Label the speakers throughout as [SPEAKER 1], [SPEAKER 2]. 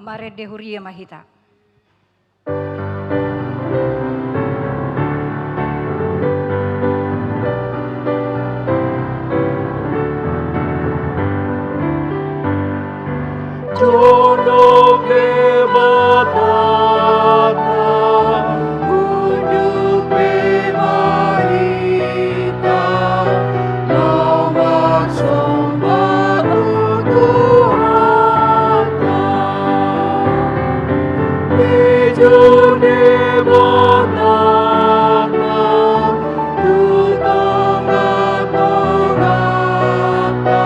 [SPEAKER 1] Mare de huria mahita.
[SPEAKER 2] Jono ke batata, udu pe mahita, lama somba tutuhata. Jone batata, tutonga-tongata,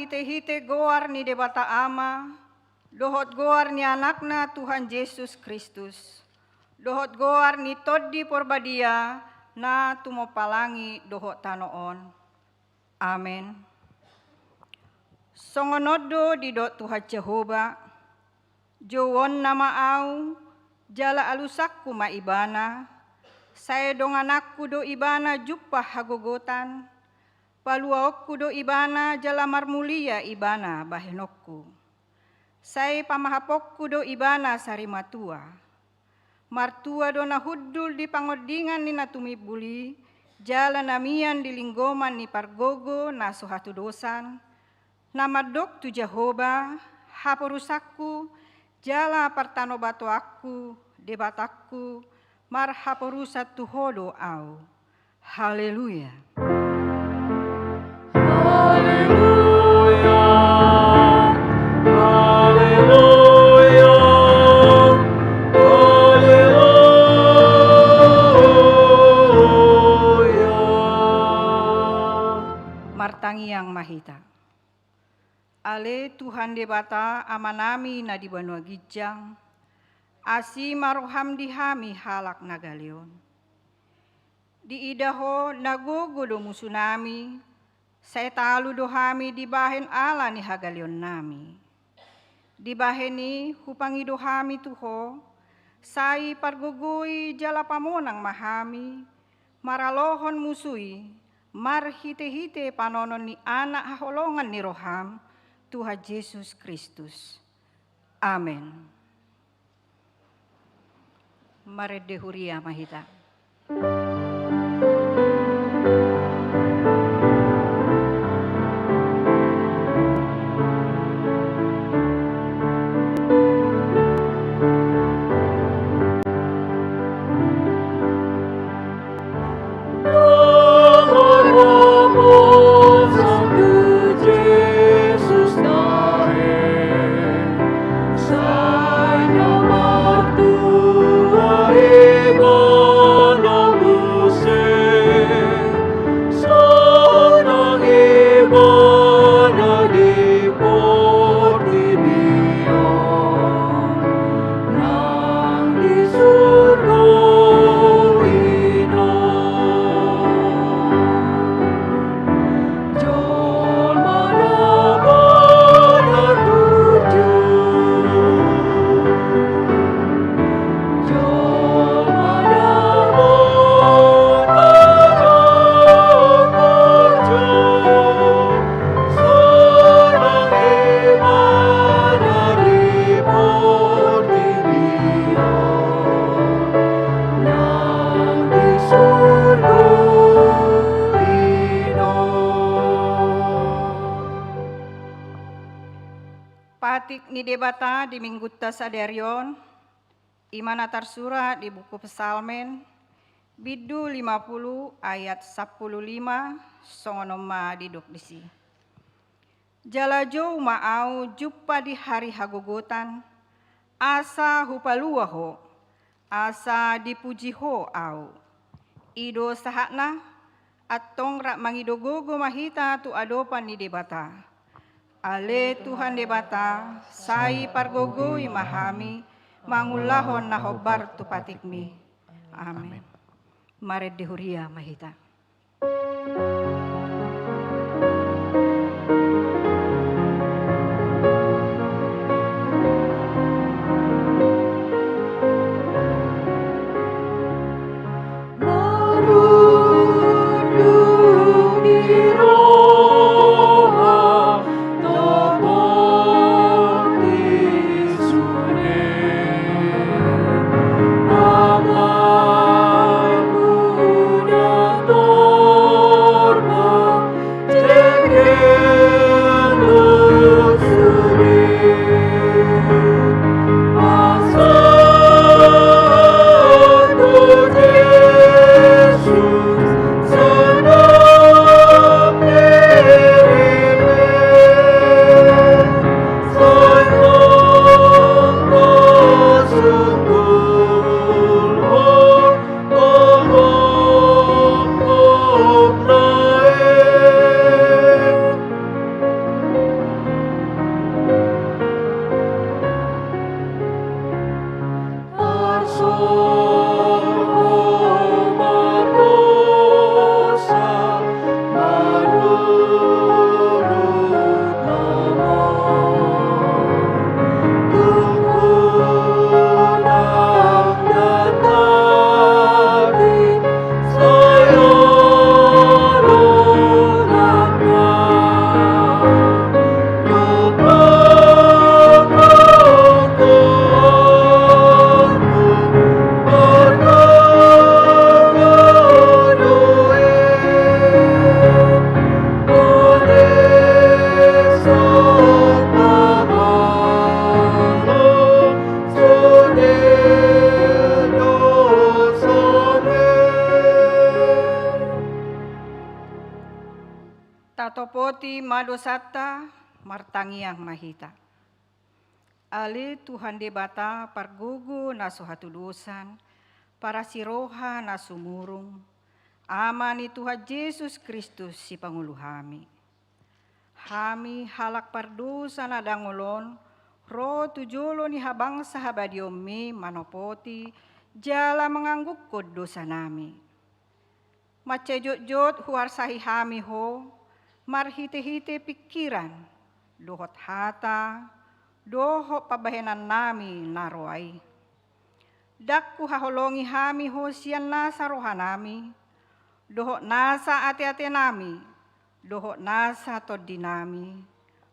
[SPEAKER 1] Hite-hite goar ni debata ama, dohot goar ni anakna Tuhan Yesus Kristus. Dohot goar ni toddi porbadia na tumopalangi dohot tanoon. Amen. Songonodo di dot Tuhan Jehova, jowon nama au, jala alusakku ma ibana, saya dong anakku do ibana jupah hagogotan, paluaokku do ibana jala marmulia ibana bahenokku. Saya pamahapokku do ibana sarimatua. Martua do nahuddul di pangodingan ni natumibuli, jala namian di linggoman ni pargogo na sohatu dosan. Nama dok tu Jehovah, haporusakku, jala partanobato aku, debatakku, marhaporusat tuhodo au. Haleluya. Ale Tuhan debata amanami na di banua gijang, asi maroham dihami halak nagalion. Di idaho nagogodo musunami, saya talu dohami di bahen ala ni hagalion nami. Di bahen ni hupangi dohami tuho, sai pargogoi jala pamonang mahami, maralohon musui, marhite-hite panonon ni anak haholongan ni roham, Tuhan Yesus Kristus. Amin. Marede huria mahita. Patik ni debata di minggu tasaderion, imana tersurat di buku Psalmen, bidu 50 ayat 15, songonoma diduk disi. Jala jau maau jumpa di hari hagogotan, asa hupaluaho, asa dipuji ho au. Ido sahakna, atong rak mangidogogo mahita tu adopan ni debata. Ale Tuhan debata, sai pargogoi mahami, mangulahon nahobar tu patikmi. Amin. Maret dehuria mahita. Tatopoti madosata martangiang mahita. Ale Tuhan debata pargugu nasu hatudusan, para siroha nasu murung, amani Tuhan Yesus Kristus si panguluhami. Hami halak pardusa na dangolon, ro tujulo ni habang sahabadiomi manopoti, jala mengangguk dosa nami. Macejot-jot huar sahi hami ho, marhite-hite pikiran, dohot hata, dohot pabahenan nami naroai. Dakku haholongi hami ho sian nasa rohanami, dohot nasa ate-ate nami, dohot nasa todinami,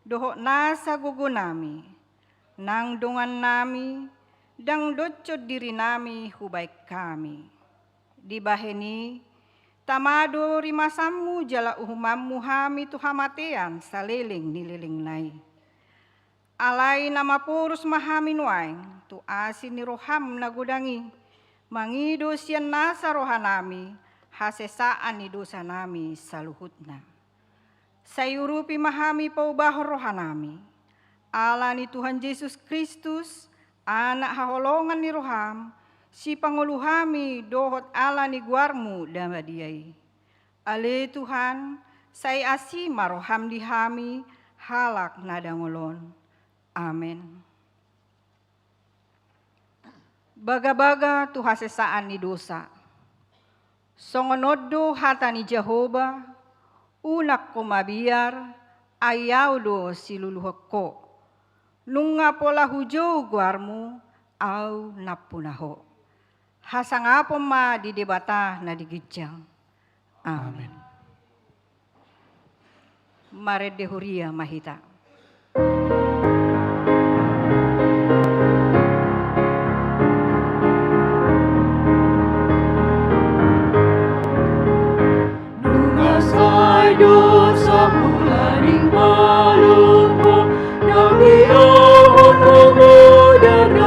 [SPEAKER 1] dohot nasa gugunami, nang dongan nami, dang docot diri nami hubaik kami. Dibaheni, tamado rimasammu jala uhumammu hami tuhamatean saliling nililing nai. Alai nama purus mahami nuaing, tu asin ni roham nagudangi, mangido sian nasa rohanami, hasesaan ni dosa nami saluhutna. Sayurupi mahami paubah rohanami, ala ni Tuhan Yesus Kristus, anak haholongan ni roham, si panguluhami dohot ala ni guarmu damadiai. Ale Tuhan, saya asi maroham dihami, halak nadangolon. Amin. Baga-baga tu hasesaan ni dosa. Songonodo hata ni Jehovah, unak ko mabiar, ayaw do siluluhok ko. Nung nga pola hujo guarmu, au napunaho. Hasangapon ma di debata na digijang. Amen. Mared de huria mahita.
[SPEAKER 2] dosa mulaning malungkot nang iyong umudarnain.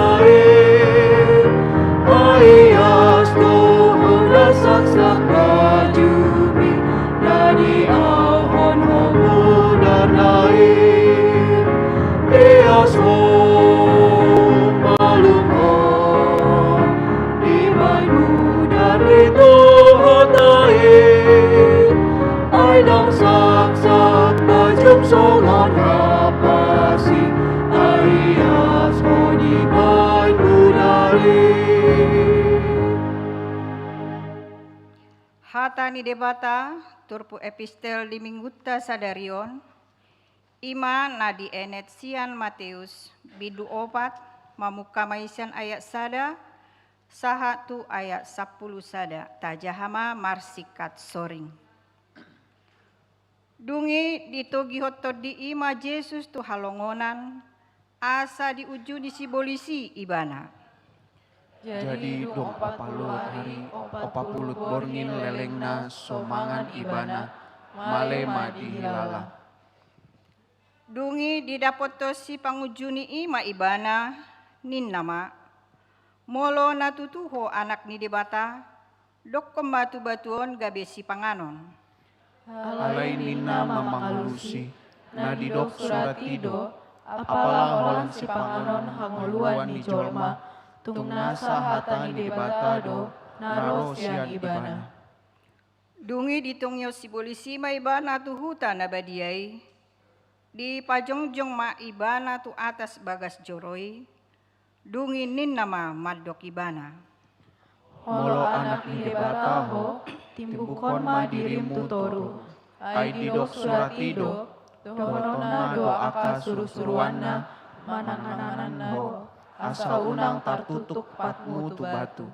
[SPEAKER 2] Ayas tuhong nasaksak bajumi na diahon umudarnain. Iyas malungkot di may mudar dito hotain. Ay lang saksak bajum songon hapasi, ayas mo di may mudari.
[SPEAKER 1] Hata ni debata turpu epistel di mingguta sadarion, ima na di enet sian Matius bidu opat mamuka maisian ayat sada, sahatu ayat 10 sada, tajahama marsikat soring. Dungi ditogi hotot di ima Yesus tu halongonan, asa diuju di sibolisi ibana.
[SPEAKER 3] Jadi 24 hari, 40 borngin lelengna somangan ibana, malema dihilala.
[SPEAKER 1] Dungi didapoto si pangujuni ima ibana, nin nama, molo natutuho anak ni debata, dok batu-batuon gabe si panganon.
[SPEAKER 3] Alai nina mamangulusi, na didok suratido, apalah holan si panganon hangoluan di jolma, tung nasa hata ni debatado, naro sian ibana.
[SPEAKER 1] Dungi ditungyo si polisi ma ibana tu huta na badiay, di pajongjong ma ibana tu atas bagas joroi, dungi nin nama madok ibana.
[SPEAKER 3] Molo anak ni debataho, timbukon ma dirimu toru, ay didok suratido, dohorona do aka suru-suruanna, mananganan ho, asa unang tartutuk patmu tu batu.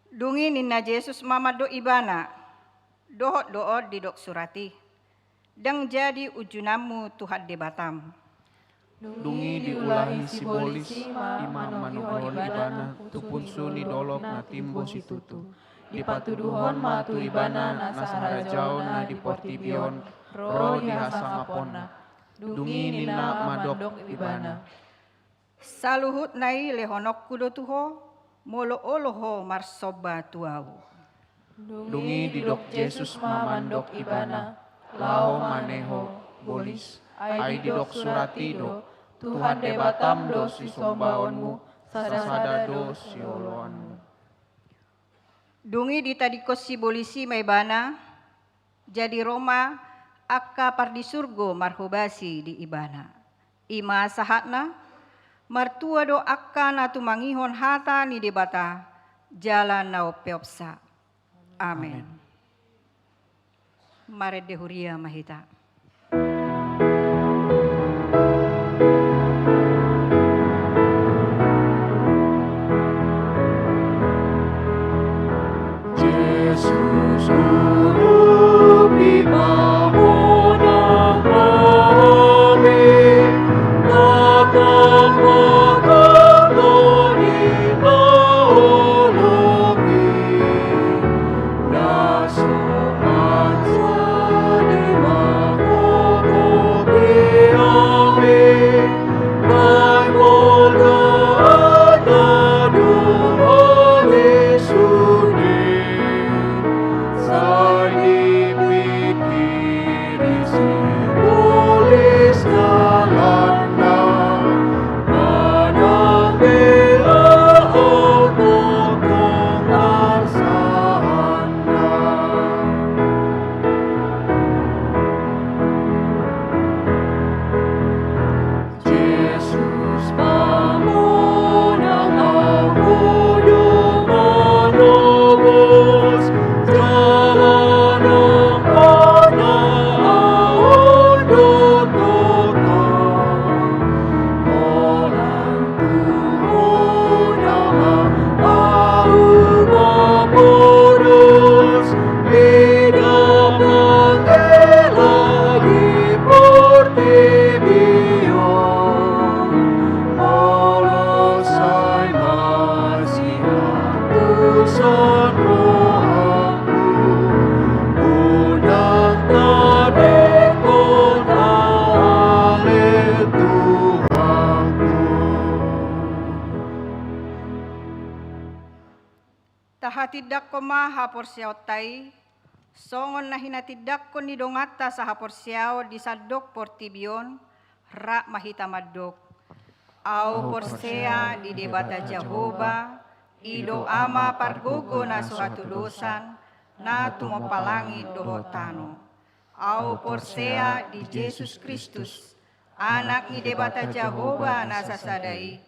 [SPEAKER 1] Dungi ninna Yesus mamado ibana, dohot-dohot didok surati, dang jadi ujunamu Tuhan debatam.
[SPEAKER 3] Dungi diulahi si bolisi imam manohon ibana tupun suni dolok na timbo si tutu. Dipatuduhon matu ibana na saharajaon na diportibion ro dihasangaponna. Dungi nina madok ibana.
[SPEAKER 1] Saluhut nai lehonok kudo tuho, molo oloho marsoba tuau.
[SPEAKER 3] Dungi didok Yesus mamandok ibana, lao maneho bolis, ay didok suratido, Tuhan debatam do si sombaonmu, sasada do si oloanmu.
[SPEAKER 1] Dungi ditadikos si bolisi maibana, jadi Roma akka pardi surgo marhubasi di ibana. Ima sahatna, martua do akka na tumangihon hata ni debata, jalan na opeopsa. Amen. Mare dehuria mahita.
[SPEAKER 2] Yesus guru pimamona kami, datang mengatori nolongi, nasuhan sadima kokopi ami, nai moga adadu ami sudi.
[SPEAKER 1] Tahatidak ko ma haporsiaw tay, songon na hinatidak ko ni dongata sa haporsiaw di sadok portibion, ra mahitamadok. Au porsea di debata Jehova, ido ama pargugo na suhatulusan, na tumopalangi dohotano. Au porsea di Jesus Kristus, anak ni debata Jehova na sasadai,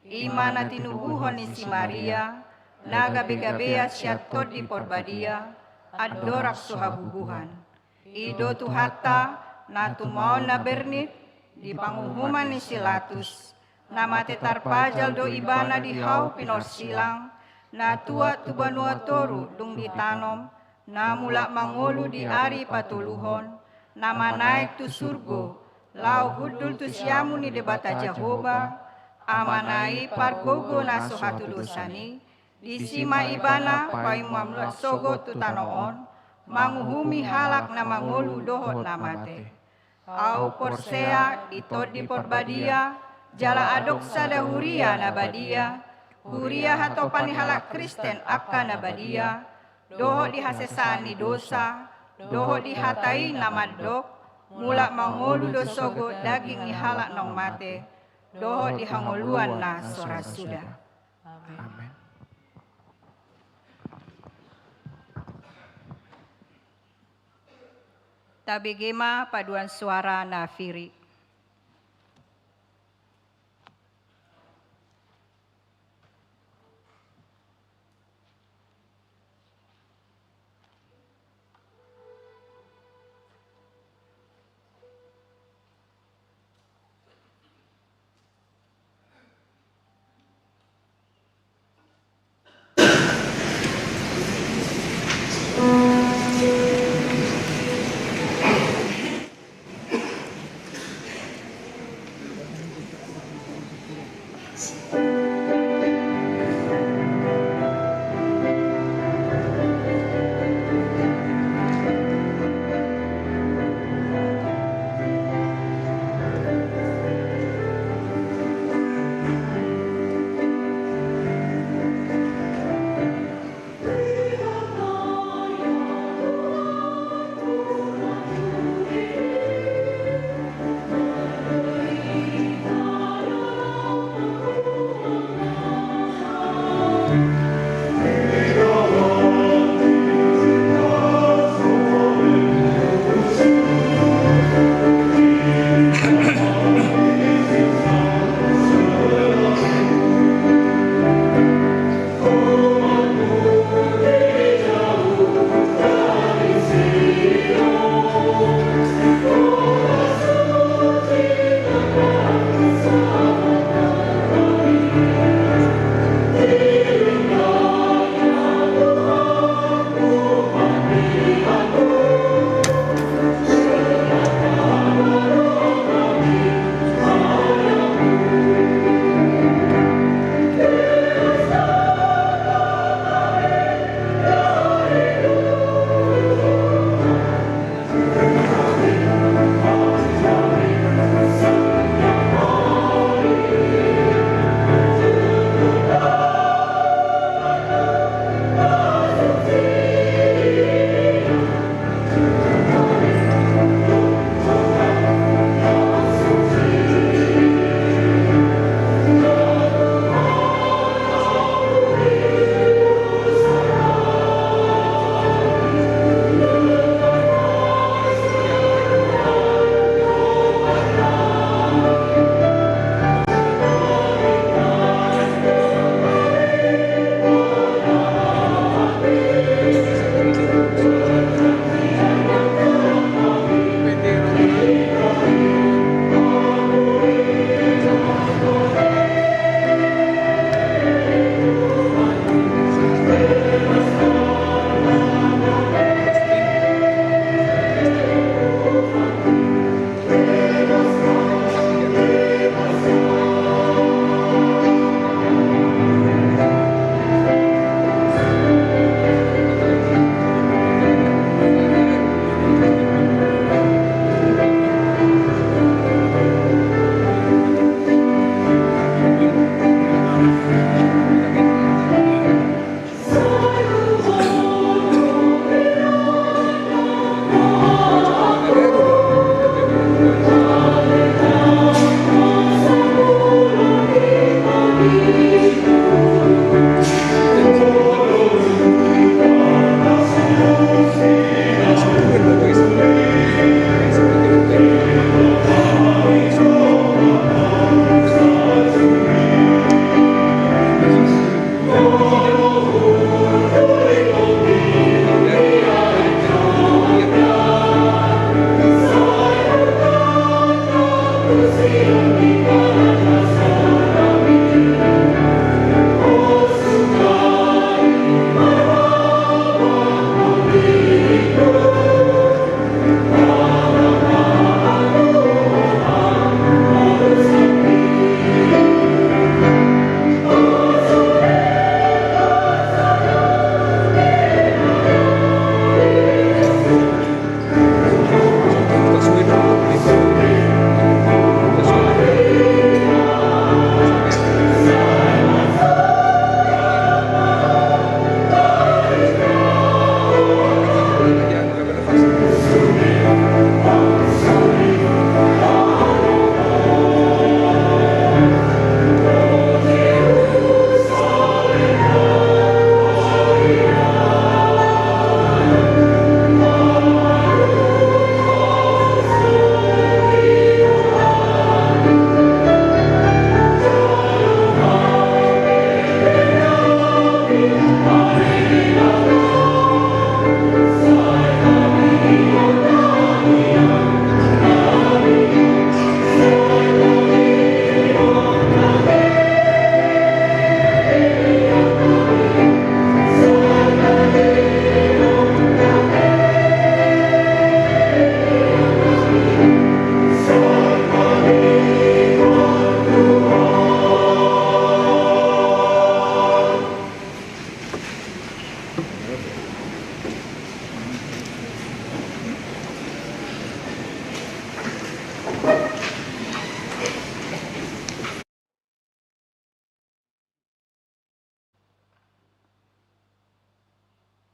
[SPEAKER 1] ima na tinubuhon ni si Maria, na gabi-gabea siyato di porbadia, adorak suhabubuhan. Ido tuhata na tumaon na bernit, di panguhuman ni Silatus, na matetarpajal do ibana di hau pinorsilang, na tua tubanua toru dung ditanom, na mula mangolu di ari patuluhon, na manaik tu surgo, lau hudul tu siamu ni debata Jehova, amanai pargogo na suhatulusani, di sima ibana pai mamluat sogo tu tanoon, manguhumi halak na mangolu dohot na mate. Au porsea itod di porbadia, jala adok sada huria na badia, huria hatopan ni halak Kristen akka na badia, dohot di hasesaan ni dosa, dohot di hatai na madok, mula mangolu do sogo daging ni halak nong mate, dohot di hangoluan na sorasuda.
[SPEAKER 3] Amen.
[SPEAKER 1] Tabigema paduan suara na firi.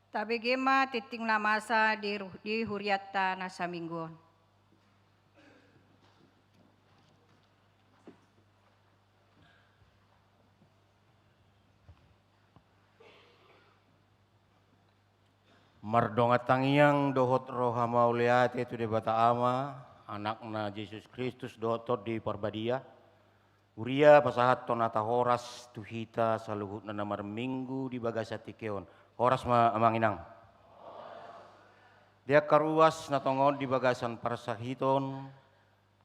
[SPEAKER 1] Tabegema titing na masa di huriatta na sa minggon.
[SPEAKER 4] Mardonga tangiang dohot roha mauliate tu de bata ama anakna Yesus Kristus dohot di parbadia. Uria pasahat tonata horas tuhita saluhut na namar minggu di bagasa tikeon. Horas amanginang. Dia karuas na tongon di bagasan parsahiton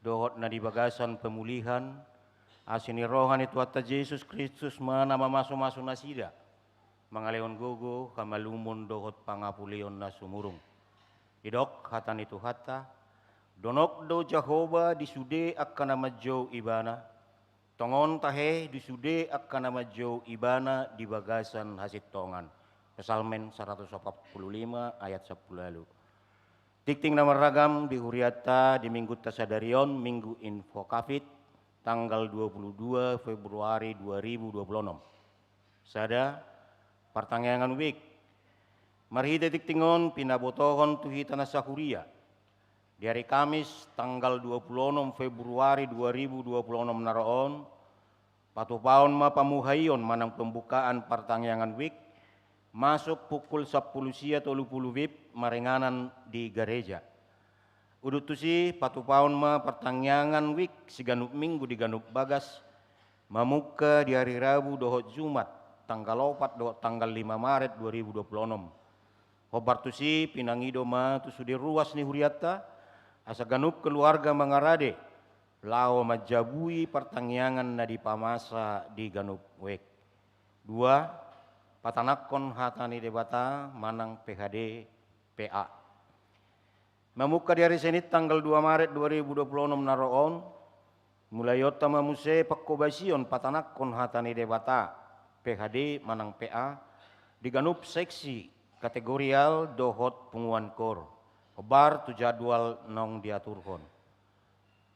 [SPEAKER 4] dohot na di bagasan pemulihan. Asini rohan itu atta Yesus Kristus mana mamaso-maso nasida. Mangaleon gogo kamalumon dohot pangapuleon na sumurung. Idok hatan itu hata. Donok do Jehovah disude akka nama jo ibana. Tongon tahe disude akka nama jo ibana di bagasan hasit tongan. Pesalmen 145 ayat 10 lalu. Tikting nama ragam di Huriata di Minggu Tasadarion Minggu Info Kafit tanggal 22 Februari 2026. Sada Pertangyangan week, marhida tiktingon pinabotohon tuhita na sa Huria. Di hari Kamis tanggal 26 Februari 2026 naroon, patupaon mapamuhayon manang pembukaan pertangyangan week, masuk pukul 10 WIB marenganan di gereja. Udutusi patupaon pertangyangan week siganup minggu di ganup bagas, mamuka di hari Rabu dohot Jumat, tanggal 4 do tanggal 5 Maret 2026. Hobartusi pinangido tu sudi ruas ni Huriata asa ganup keluarga mangarade lao majabui pertangyangan na di pamasa di ganup wek. 2. Patanakon hatani debata manang PHD PA. Mamuka di hari Senin tanggal 2 Maret 2026 naroon mulai yota mamuse pakkobasion patanakon hatani debata PHD manang PA diganup seksi kategorial dohot punguan kor. Obar tu jadwal nong diaturhon.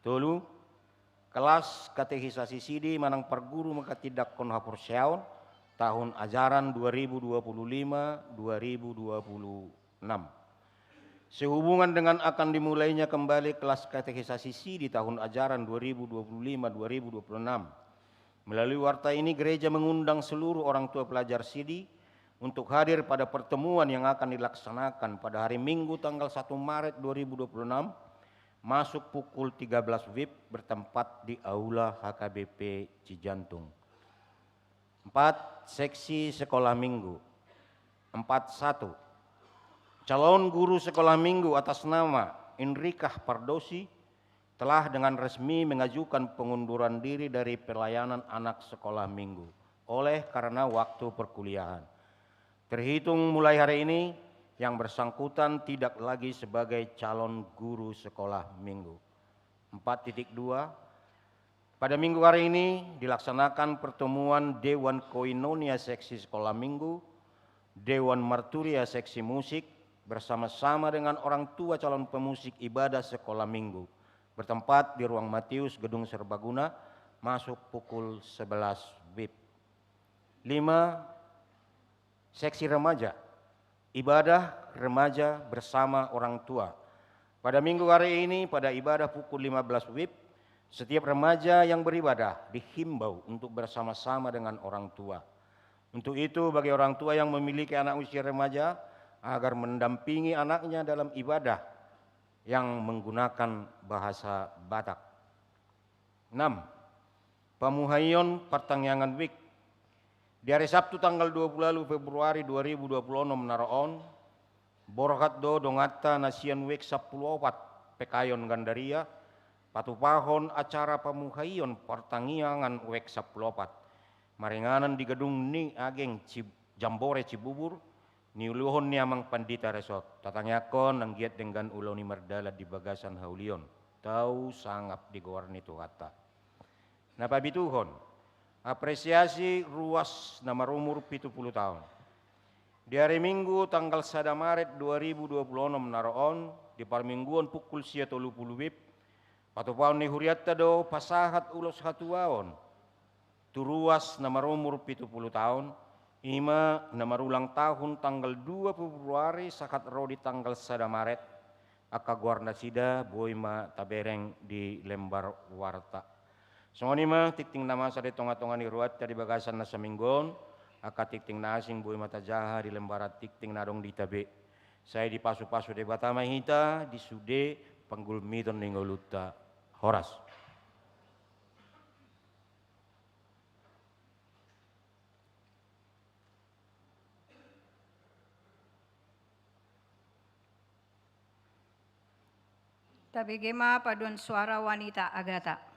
[SPEAKER 4] Tolu kelas katekisasi sidi manang perguru maka tidak kon hapurseaon tahun ajaran 2025-2026. Sehubungan dengan akan dimulainya kembali kelas katekisasi sidi tahun ajaran 2025-2026. Melalui warta ini gereja mengundang seluruh orang tua pelajar sidi untuk hadir pada pertemuan yang akan dilaksanakan pada hari Minggu tanggal 1 Maret 2026 masuk pukul 13 WIB bertempat di Aula HKBP Cijantung. 4. Seksi sekolah minggu. 41. Calon guru sekolah minggu atas nama Enrikah Pardosi telah dengan resmi mengajukan pengunduran diri dari pelayanan anak sekolah minggu oleh karena waktu perkuliahan. Terhitung mulai hari ini, yang bersangkutan tidak lagi sebagai calon guru sekolah minggu. 4.2. Pada minggu hari ini dilaksanakan pertemuan Dewan Koinonia Seksi Sekolah Minggu, Dewan Marturia Seksi Musik bersama-sama dengan orang tua calon pemusik ibadah sekolah minggu. Bertempat di ruang Matius Gedung Serbaguna masuk pukul 11 WIB. 5. Seksi remaja. Ibadah remaja bersama orang tua. Pada minggu hari ini pada ibadah pukul 15 WIB, setiap remaja yang beribadah dihimbau untuk bersama-sama dengan orang tua. Untuk itu bagi orang tua yang memiliki anak usia remaja agar mendampingi anaknya dalam ibadah yang menggunakan bahasa Batak. 6. Pamuhayon Pertangyangan Week. Di hari Sabtu tanggal 20 Februari 2026 naroon, borkat do dongata nasian week 10 pekayon Gandaria, patupahon acara pamuhayon pertangyangan week 10 maringanan di gedung ni ageng Jambore Cibubur, niuluhon ni amang pandita resort, tatangakon ang giat dengan ulo ni Mardala di bagasan haulion, tau sangap di gawar nito kata. Napabituhon, apresiasi ruas na marumur 70 tahun. Di hari Minggu tanggal 1 Maret 2026 naroon di parmingguan pukul 7.30 wib patupaon ni huriatta do pasahat ulos hatuaon turuas nama umur 70 tahun ima nama ulang tahun tanggal 2 Februari sakat rodi tanggal 1 Maret aka guarna sida boima tabereng di lembar warta. Songonima tikting nama sa di tonga-tonga ni ruatta di bagasan na saminggon aka tikting nasing boima tajaha di lembarat tikting nadong di tabe. Saya di pasu-pasu de batama hita di sude panggulmiton ninggoluta horas.
[SPEAKER 1] Tabigema paduan suara wanita Agata.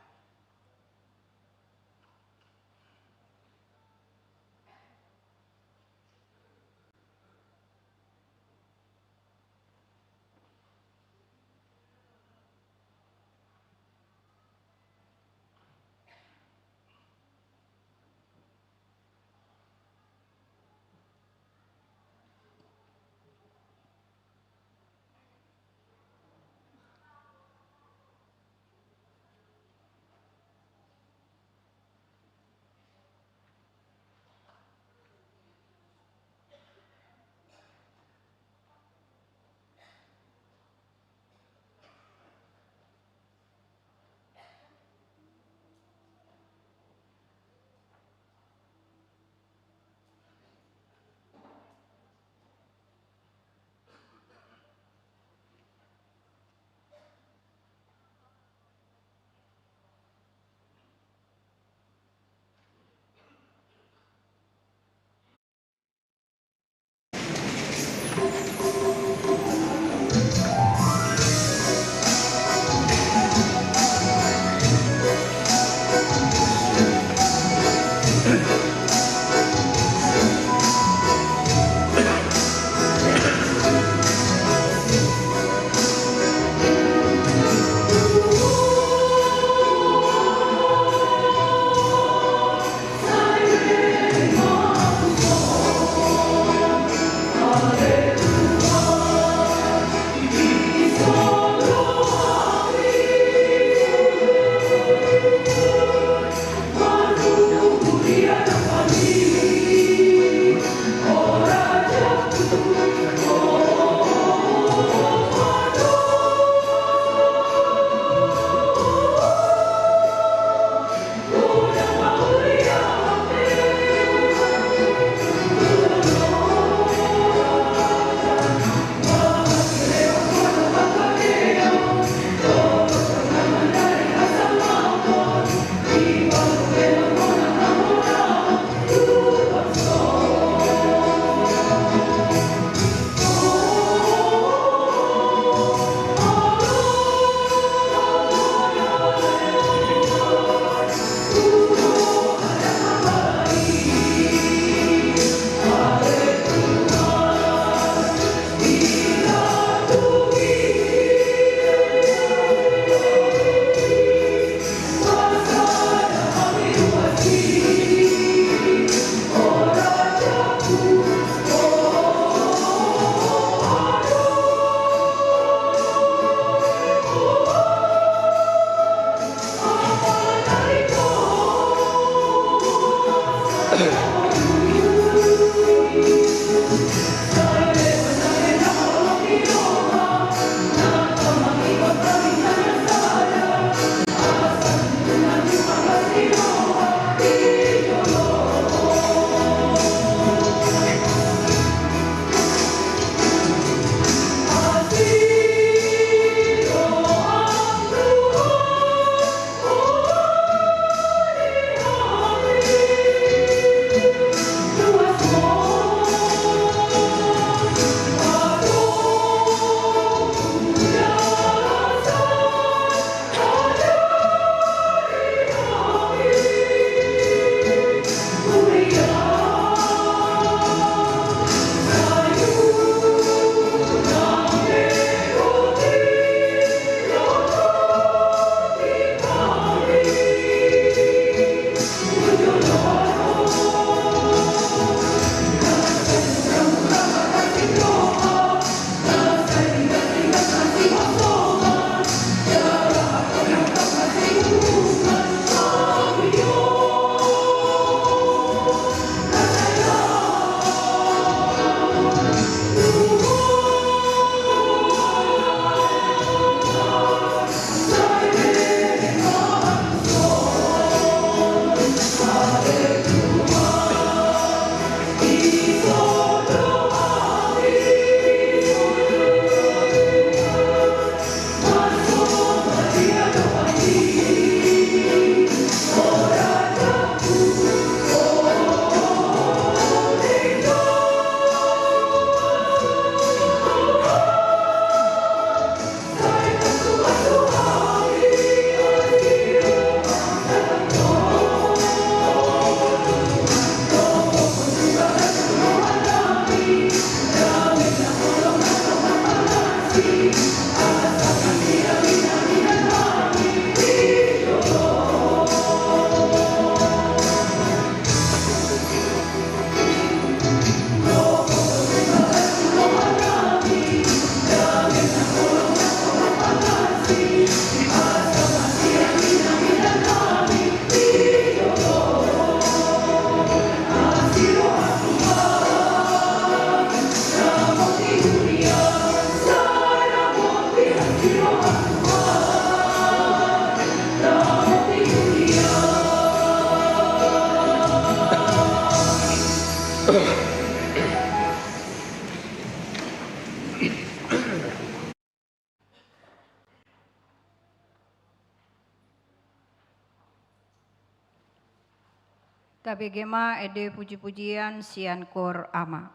[SPEAKER 1] Tabegema ede puji-pujian sian kor ama.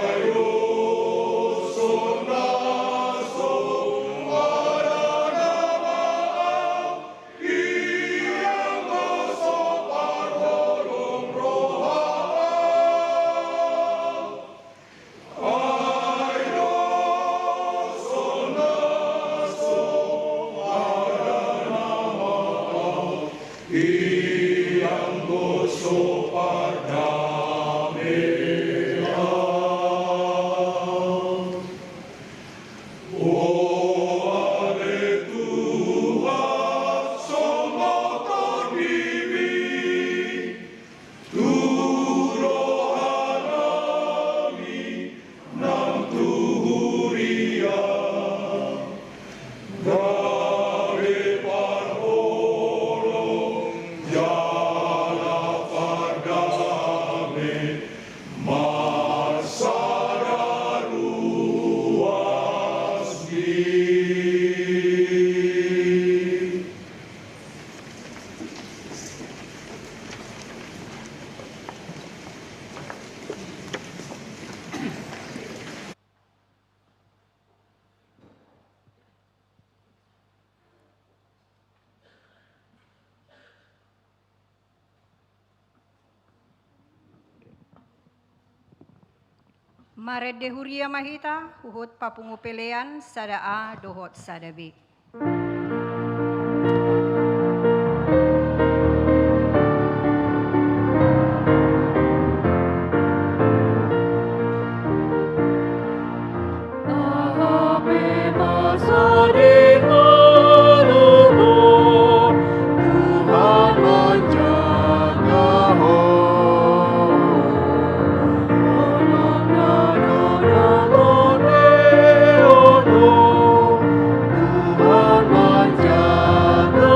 [SPEAKER 2] Ayo
[SPEAKER 1] Mared de huria mahita, huhut papungupelean, sada A, dohot sada B.
[SPEAKER 2] Ave masa di halamu, Tuhan menjagamu. Tuhan menjaga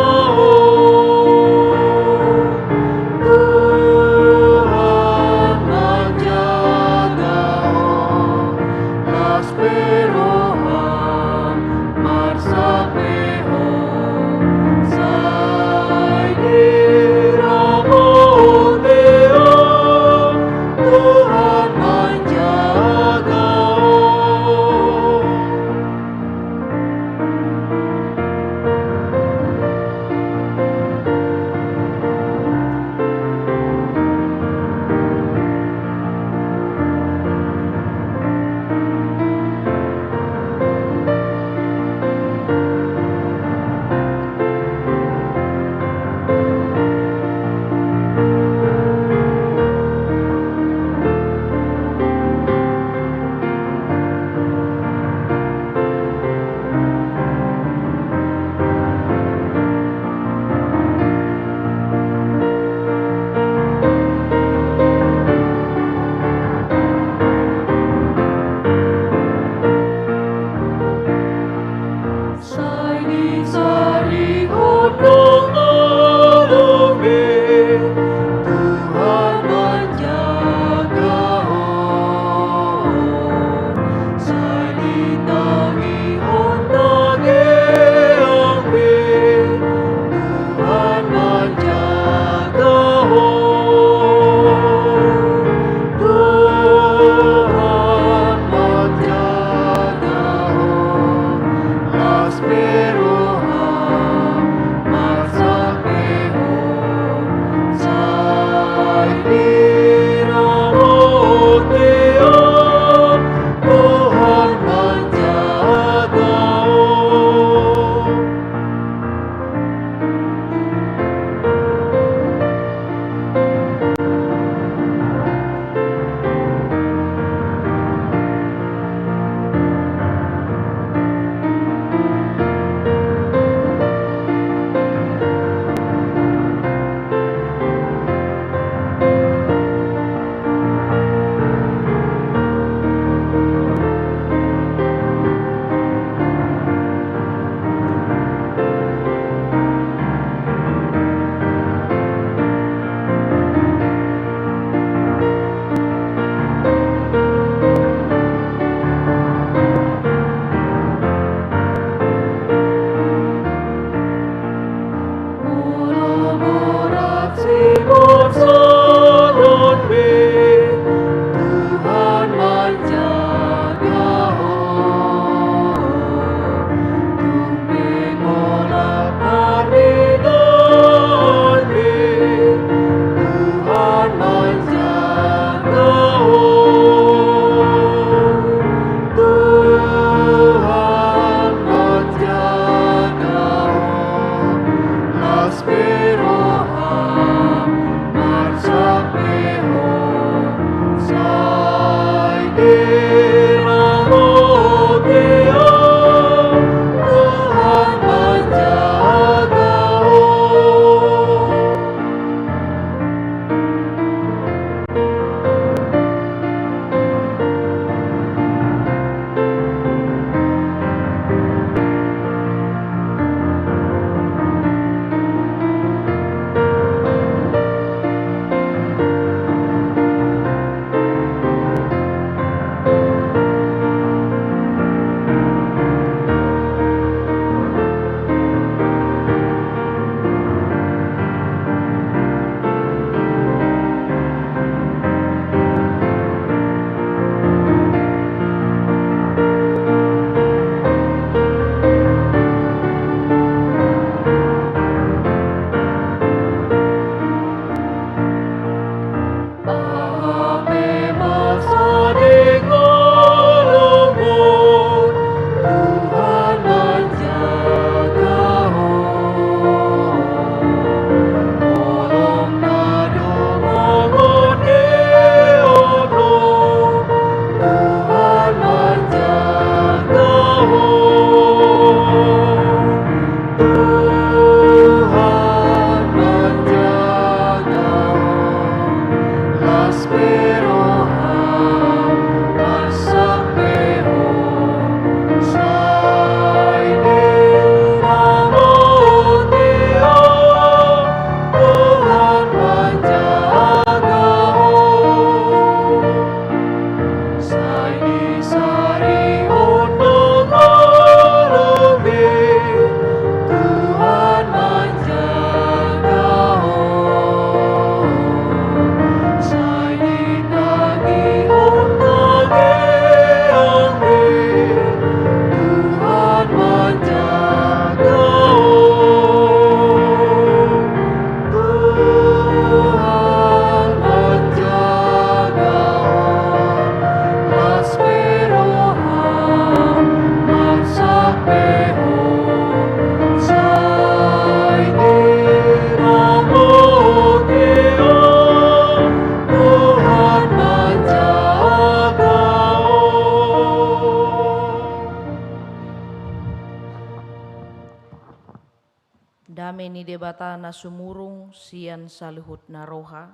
[SPEAKER 5] Name ni debata na sumurung sian saluhut na roha.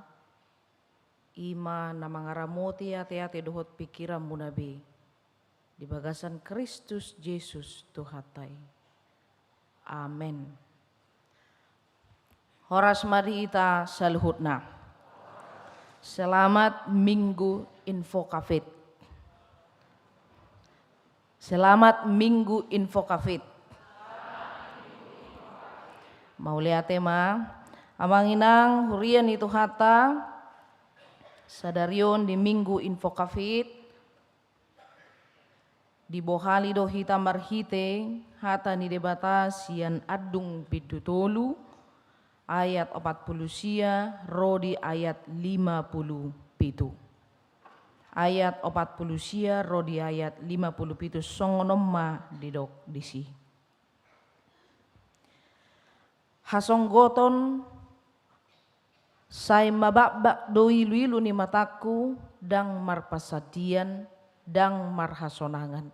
[SPEAKER 5] Ima na mangaramoti ate-ate dohot pikiran munabi. Di bagasan Kristus Yesus Tuhatai. Amen. Horas mari ita saluhutna. Selamat Minggu Info Kafit. Selamat Minggu Info Kafit. Mau lihat tema amang inang hurian itu hata sadarion di Minggu Info Kafit di bohali do hita marhite hata ni debata sian adung bidutolu ayat 40 sia rodi ayat 50 pitu. Ayat 40 sia rodi ayat 50 pitu songonom ma didok disi. Hasonggoton say mabakbak doi luilu ni mataku dang marpasadian dang marhasonangan.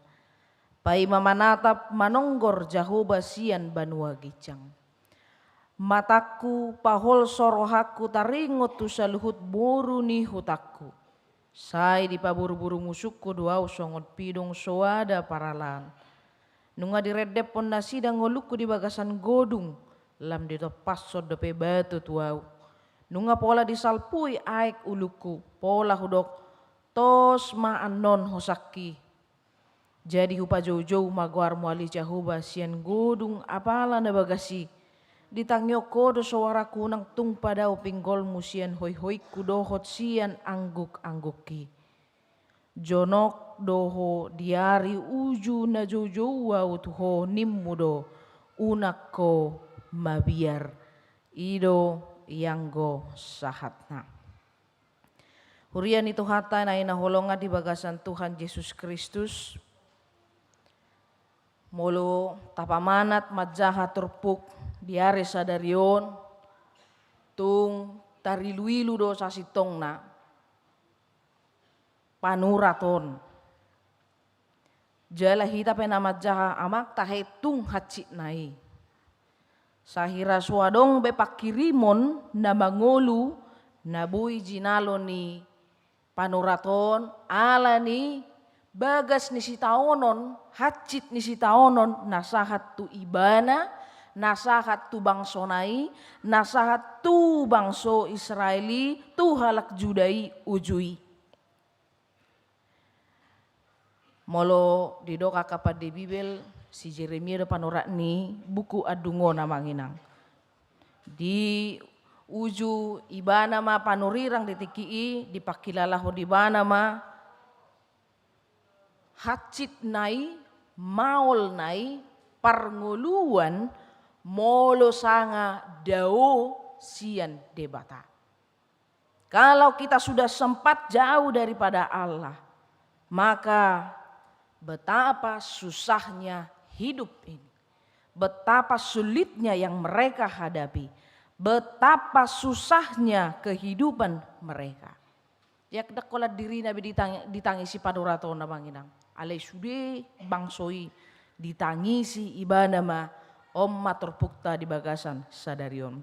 [SPEAKER 5] Pai mamanatap manonggor Jehovah sian banua gicang. Mataku pahol sorohaku taringot tu saluhut boru ni hutaku. Say di paburu-buru musukku duau songot pidong soada paralan. Nunga diredep pon nasidang ngolukku di bagasan godung. Lam dito pasod dope batu tuau. Nunga pola disalpui aik uluku. Pola hudok tos ma anon hosaki. Jadi hupa jauh-jauh maguar muali Jehovah sian godung apala na bagasi. Ditangyo ko do suara kunang tung pada pinggol musian hoi-hoi kudohot sian angguk-angguki. Jonok doho diari uju na jauh-jauh wau tuho nimmudo unak ko mabiar ido yanggo sahatna. Hurian itu hata na inaholonga di bagasan Tuhan Yesus Kristus. Molo tapamanat majaha turpuk diare sadarion tung tariluilu do sasitong na panuraton. Jala hita penama jaha amak tahe tung hacit nai. Sahira suadong bepakirimon na mangolu na bui jinalo ni panuraton ala ni bagas ni sitaonon hacit ni sitaonon nasahat tu ibana nasahat tu bangsonai nasahat tu bangso Israeli tu halak Judai ujui. Molo didoka kapad di Bibel si Jeremia do panorak ni buku adungo na manginang. Di uju ibana ma panurirang ditikii dipakilalaho di bana ma hacit nai maol nai parnguluan molo sanga dao sian debata. Kalau kita sudah sempat jauh daripada Allah, maka betapa susahnya hidup ini. Betapa sulitnya yang mereka hadapi. Betapa susahnya kehidupan mereka. Ya kedakola diri nabi ditangisi padurato na manginang. Alay sude bangsoi ditangisi ibana ma om maturpukta di bagasan sadarion.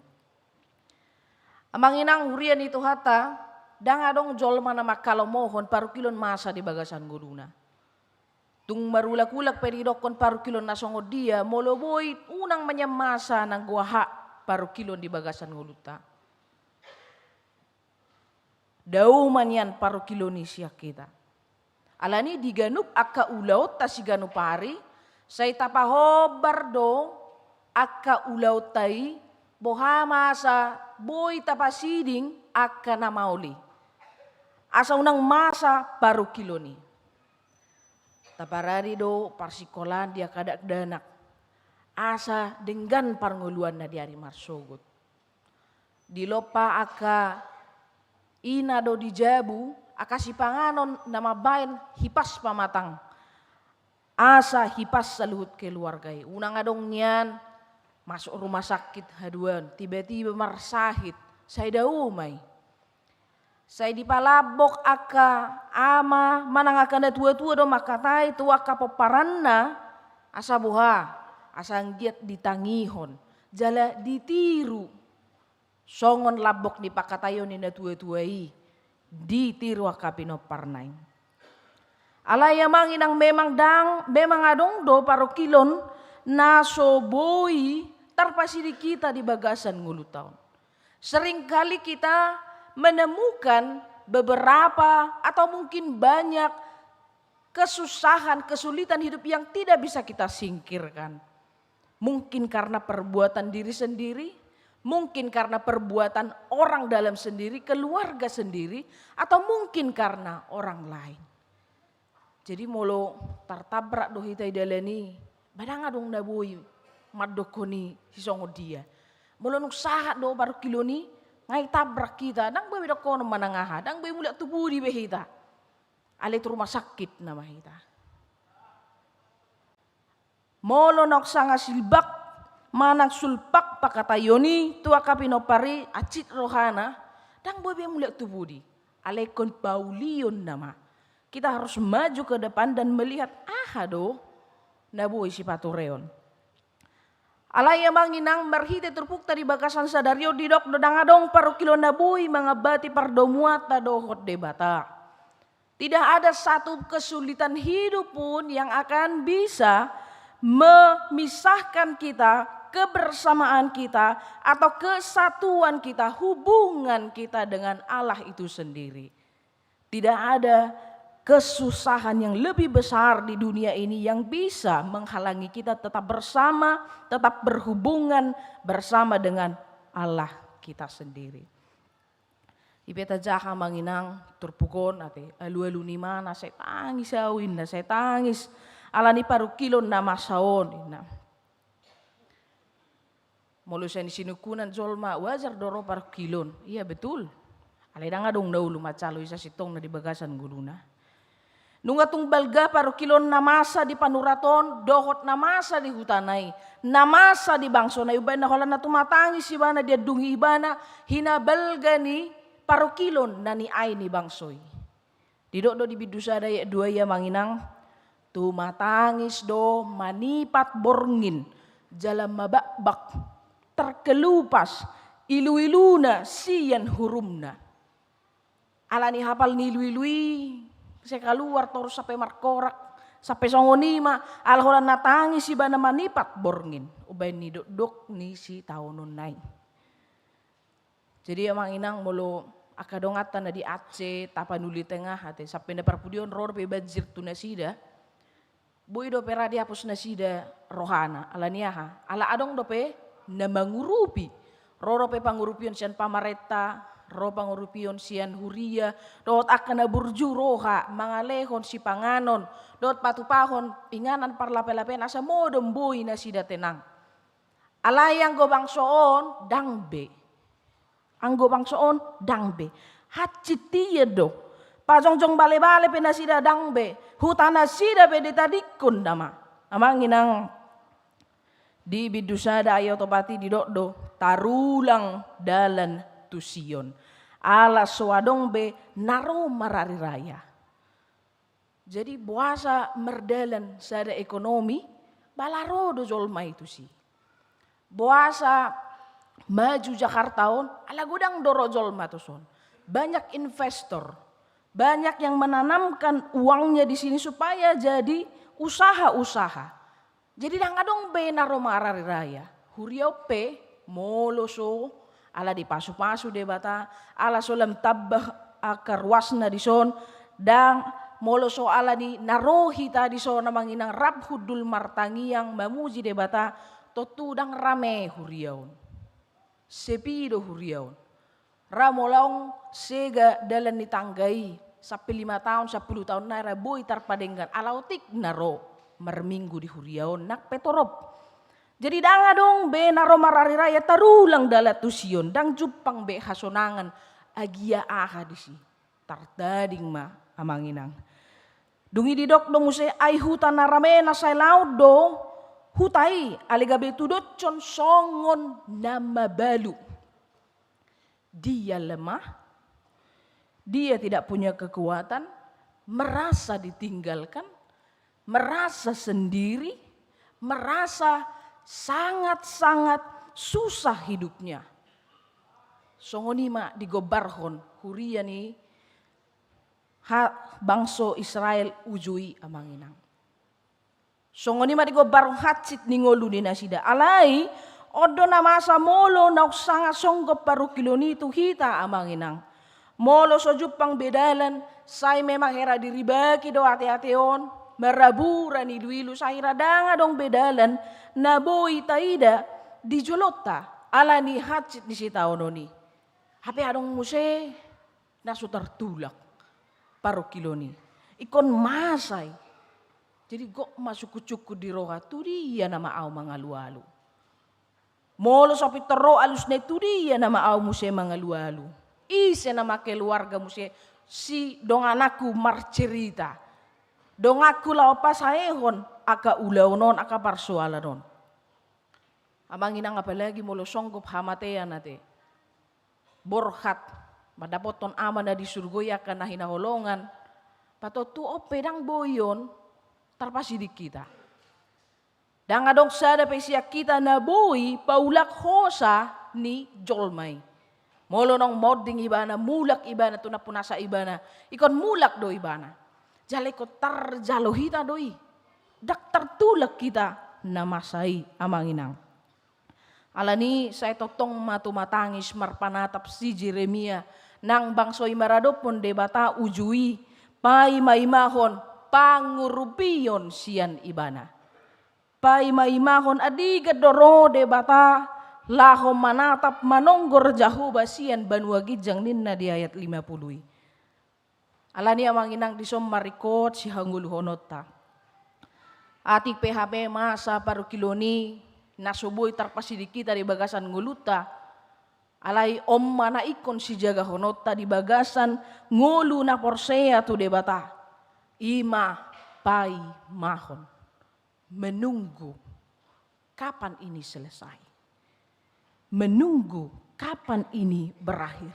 [SPEAKER 5] Amanginang hurian itu hata dang adong jolma na makalomohon paru kilon masa di bagasan guduna. Tung marulak-ulak peridokon paru kilon nasongod dia moloboy unang manyamasa ng guaha paru kilon di bagasan nguluta. Dauman yan paru kilon ni siya kita. Alani diganup akka ulaut ta si ganupari say tapahobar do akka ulaut tay bohama sa boy tapasiding akka namauli. Asa unang masa paru kilon ni. Taparari do parsikolan dia kadak danak. Asa dengan parnguluan na diari marsogot. Dilopa aka ina do dijabu aka si panganon na mabayan hipas pamatang. Asa hipas saluhut keluargai. Unang adong niyan masuk rumah sakit haduan. Tiba-tiba marsahit. Saya daumay. Saya dipalabok aka ama manang akan da tua-tua do makatai tua kapoparanna asa buha asang giat ditangihon jala ditiru. Songon labok di pakatayo ni na tua-tuai, ditiru akapino parnain. Alaya manginang memang adong do paro kilon na soboi tarpasiri kita di bagasan ngulu taon. Seringkali kita menemukan beberapa atau mungkin banyak kesusahan, kesulitan hidup yang tidak bisa kita singkirkan. Mungkin karena perbuatan diri sendiri, mungkin karena perbuatan orang dalam sendiri, keluarga sendiri, atau mungkin karena orang lain. Jadi molo tartabrak do hitai daleni, badang adong nabui madokoni sisongo dia. Molo nuk sahat do baru kiloni, ngai tabrak kita, dang bayi dokono manangaha, dang bayi mulak tubuh di behita. Ale tu rumah sakit nama kita. Molo nok sanga silbak, manang sulpak pakatayoni, tua kapinopari, acit rohana, dang bayi mulak tubuh di. Ale kon paulion nama. Kita harus maju ke depan dan melihat do nabuhi si patureon. Alaya manginang marhite terpuk tadi bakasan sadario didok dodang adong paru kilo nabui mangabati pardomuata dohot debata. Tidak ada satu kesulitan hidup pun yang akan bisa memisahkan kita, kebersamaan kita atau kesatuan kita, hubungan kita dengan Allah itu sendiri. Tidak ada kesusahan yang lebih besar di dunia ini yang bisa menghalangi kita tetap bersama, tetap berhubungan bersama dengan Allah kita sendiri. Ibeta jaha manginang turpukon ate alu-alu ni mana saya tangis awin na saya tangis alani paru kilon na masaon ina. Molo saya sinukunan jolma wajar doro paru kilon. Iya betul. Alai dong daulu macalo isa sitong na di bagasan guluna. Nunga tung balga paru kilon na masa di panuraton, dohot na masa di hutanay, na masa di bangso na iba na hola na tumatangis ibana dia dungi ibana hinabalga ni paru kilon na ni ay ni bangsoy. Didok do di bidusada ya dua ya manginang tumatangis do manipat borngin jalan mabakbak terkelupas ilu-iluna siyan hurumna. Alani hafal ni lui-lui saya keluar terus sampai markorak sampai songonima alholan natangis si bana manipat borngin ubay ni dok ni si taonon nai. Jadi emang inang mulu akadongatan na di Aceh tapanuli tengah hati sampai na parpudion ror pe bajir tu nasida boy do pera dihapus nasida rohana alaniaha ala adong do pe na mangurupi roro pe pangurupion sian pamareta ro pangurupion sian huria dot akan burju roha mangalehon si panganon dot patupahon pinganan parlape-lapen asa modom boy na sida tenang alayang go bangsoon dangbe anggo bangsoon dangbe hacitiya do pajongjong bale-bale pe na sida dangbe hutana sida pe ditadikun nama amanginang di bidusada ayo topati di do tarulang dalan tusion ala soadong be naro marari raya. Jadi buasa merdalan sada ekonomi balaro do jolma itu sih. Buasa maju Jakartaon ala gudang doro jolma tu son. Banyak investor, banyak yang menanamkan uangnya di sini supaya jadi usaha-usaha. Jadi dangadong be naro marari raya. Huriau pe moloso ala di pasu-pasu debata ala solam tabbah akar wasna di son dan molo so ala di narohi tadi so namanginang rabhudul martangi yang mamuji debata totudang rame huriaun sepido huriaun ramolong sega dalan ditanggai sampai 5 tahun 10 tahun naira boy tarpadenggan alautik naro merminggu di huriaun nak petorop. Jadi danga dong be naro marari raya tarulang dalat tusion dang jupang be hasonangan agia aha disi tartading ma amanginang. Dungi didok dong use ay hutan narame na say laut do hutai aligabe tudot con songon nama balu. Dia lemah, dia tidak punya kekuatan, merasa ditinggalkan, merasa sendiri, merasa sangat-sangat susah hidupnya. Songonima digobarhon huriani bangso Israel ujui amanginang. Songonima digobarhon hatsit ningolu ni nasida. Alai odo na masa molo na sanga songgop paru kiloni tu hita amanginang. Molo sojupang bedalan say memang hera diribaki do ate-ateon marabura ni duilu say radanga dong bedalan na boy taida di jolota ala ni hatsit ni si taononi. Hape adong muse nasu tertulak paru kiloni. Ikon masay. Jadi kok masuk cuku di roha tu dia nama au mangalu-alu. Molo sopi tero alus ne tu dia nama au muse mangalu-alu. Ise nama keluarga muse si dong anakku marcerita. Dong aku lau pasahehon aka ulaunon aka parsoalanon. Abang inang apalagi molo songgop hamatean nate. Borhat madapoton amana di surga ya kana hinaholongan. Pato tu opedang boyon tarpasi di kita. Dan adong sada pesia kita na boy paulak hosa ni jolmay. Molo nong moding ibana, mulak ibana tu na punasa ibana. Ikon mulak do ibana. Jale ko tarjalohita doi. Dak tertulak kita na masai amanginang. Alani saya totong matu-matangis marpanatap si Jeremia nang bangsoy maradopon debata ujui pai maimahon pangurupiyon sian ibana. Pai maimahon adiga doro debata lahom manatap manonggor jahuba sian banua gijang ninna di ayat 50. Alani amanginang disom marikot si hanggul honota. Atik PHP masa paru kiloni nasuboy tarpasi di kita di bagasan nguluta. Alai om mana ikon si jaga honota di bagasan ngulu na porsea tu debata. Ima pai mahon. Menunggu kapan ini selesai. Menunggu kapan ini berakhir.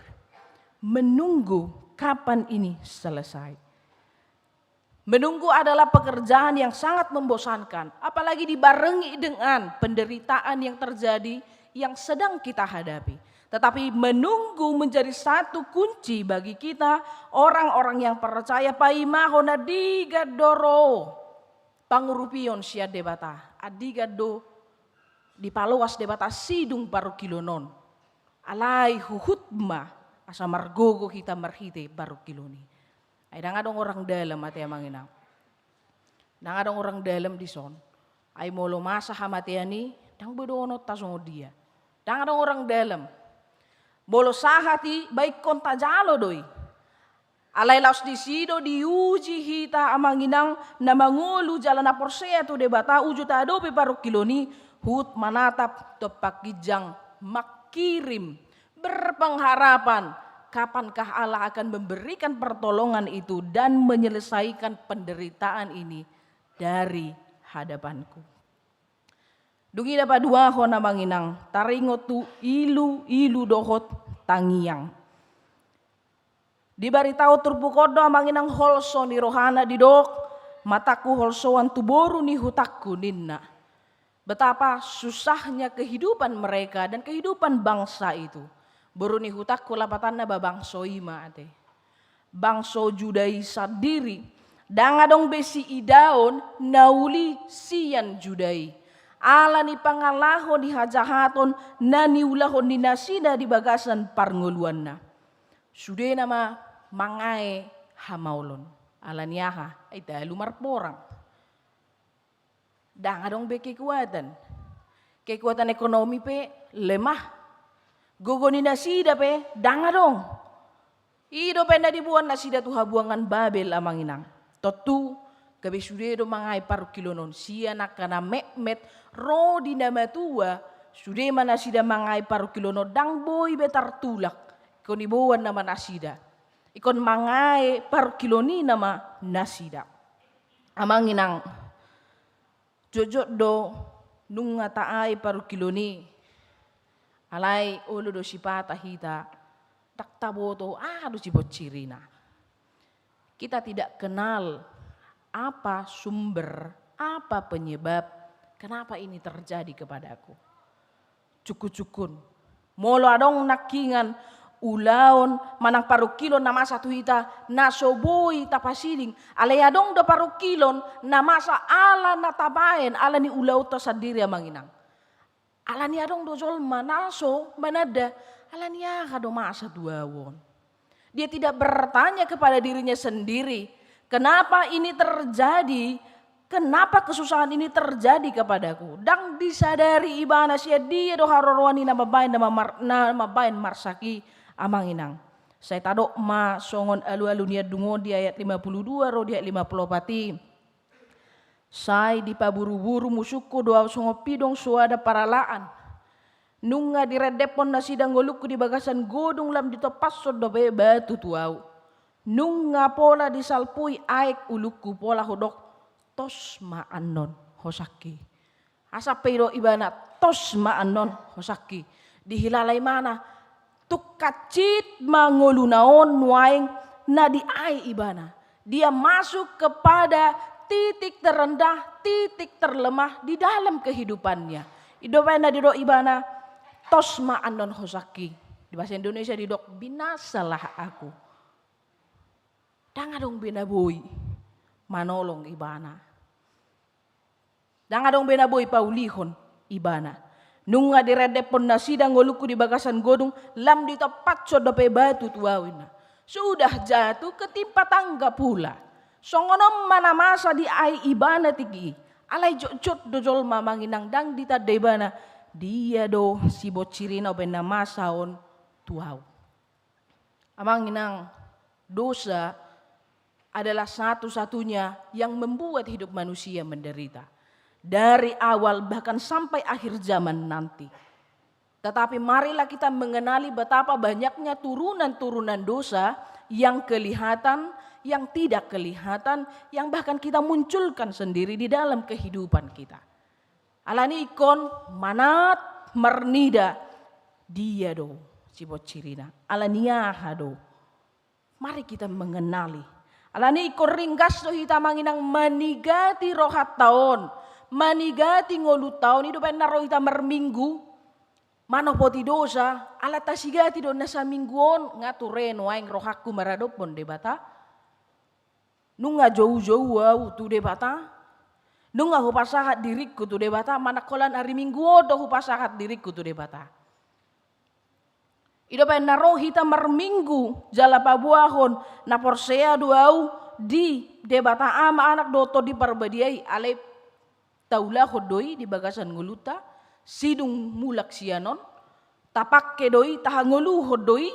[SPEAKER 5] Menunggu kapan ini selesai. Menunggu adalah pekerjaan yang sangat membosankan, apalagi dibarengi dengan penderitaan yang terjadi yang sedang kita hadapi. Tetapi menunggu menjadi satu kunci bagi kita orang-orang yang percaya paimahon adiga doro pangurupion sia debata adiga do di paloas debata sidung paru kilonon alai huhutma asa margogo kita marhite paru kiloni. Ay dangadong orang dalam ate amanginang. Dangadong orang dalam di son. Ay molo masa hamatiani dang bedono tasong dia. Dangadong orang dalam. Bolo sahati baik konta jalo doi. Alai laos di sido diuji hita amanginang na mangulu jalan na porsea tu debata uju ta adope paru kiloni hut manatap topak gijang makirim berpengharapan. Kapankah Allah akan memberikan pertolongan itu dan menyelesaikan penderitaan ini dari hadapanku. Dungi dapat dua hona manginang taringot tu ilu dohot tangiang. Dibaritahu turpukodo manginang holso ni rohana didok mataku holsoan tuboru ni hutakku ninna. Betapa susahnya kehidupan mereka dan kehidupan bangsa itu. Boruni hutak kulapatan na babangso ima ate. Bangso judai sadiri. Dangadong besi idaon nauli sian judai. Ala ni pangalahon di hajahaton na niulahon ni nasida di bagasan parnguluan na. Sude nama mangae hamaulon. Ala niyaha ay tayo lumarporang. Dangadong be kekuatan. Kekuatan ekonomi pe lemah. Gogoni nasida pe dangadong. Ido pe na dibuan nasida tu habuangan Babel amanginang. Totu gabe sude do mangai paru kilonon sia nakana mekmet rodi nama tua sude mana sida mangai paru kilono dang boy betar tulak ikon ibuan nama nasida. Ikon mangai paru kiloni nama nasida. Amanginang jojot do nunga taai paru kiloni. Alai ulu do sipata hita tak taboto do sibot cirina. Kita tidak kenal apa sumber, apa penyebab kenapa ini terjadi kepadaku. cukun. Molo adong nakingan ulaon manang parukilon na masa tuhita na soboi tapasiling. Alay adong da parukilon na masa ala natabaen ala ni ulaw to sa diri amanginang. Ala ni adong dojol manaso manada ala ni do masa duawon. Dia tidak bertanya kepada dirinya sendiri, kenapa ini terjadi? Kenapa kesusahan ini terjadi kepadaku? Dang disadari ibana sia dia do harorwani na mabain marsaki amanginang. Saya tadok ma songon alu-alu niat dungo di ayat 52 ro di ayat 54. Sai di paburu-buru musuku doa songo pidong suada paralaan. Nunga diredepon na sidang golukku di bagasan godong lam ditopasod do batu tuau. Nunga pola disalpui aik ulukku pola hodok tos maanon hosaki. Asa peiro ibana tos maanon hosaki. Dihilalay mana tukacit mangolunaon nuaing na di ai ibana. Dia masuk kepada titik terendah, titik terlemah di dalam kehidupannya. Idopena didok ibana tos maanon hosaki. Di bahasa Indonesia didok binasalah aku. Dangadong binaboy manolong ibana. Dangadong binaboy paulihon ibana. Nunga diredepon na sidang ngoluku di bagasan godong lam ditepat so dope batu tuawin na. Sudah jatuh ketimpa tangga pula. Songonom mana masa di ai ibana tigi. Alay jot dojol mamanginang dang ditadebana. Dia do si bocirina bena masaon tuaw. Amanginang dosa adalah satu-satunya yang membuat hidup manusia menderita. Dari awal bahkan sampai akhir zaman nanti. Tetapi marilah kita mengenali betapa banyaknya turunan-turunan dosa yang kelihatan, yang tidak kelihatan, yang bahkan kita munculkan sendiri di dalam kehidupan kita. Alani ikon manat mernida dia do cibot cirina. Alania hado. Mari kita mengenali. Alani ikon ringgas do hita manginang manigati rohat taon. Manigati ngolu taon itu benar roh hita merminggu. Mano poti dosa, ala tasigati do nasa mingguon ngaturen waing rohakku maradopon debata. Nunga jauh-jauh au tu debata. Nunga hupasahat diriku tu debata, manakolan hari minggu do hupasahat diriku tu debata. Ido benar roh hita merminggu jala pabuahon na porsea duau di debata ama anak doto di parbadiai ale taula hodoi di bagasan nguluta. Sidung mulak sianon, tapak kedoi tahangolu hodoi,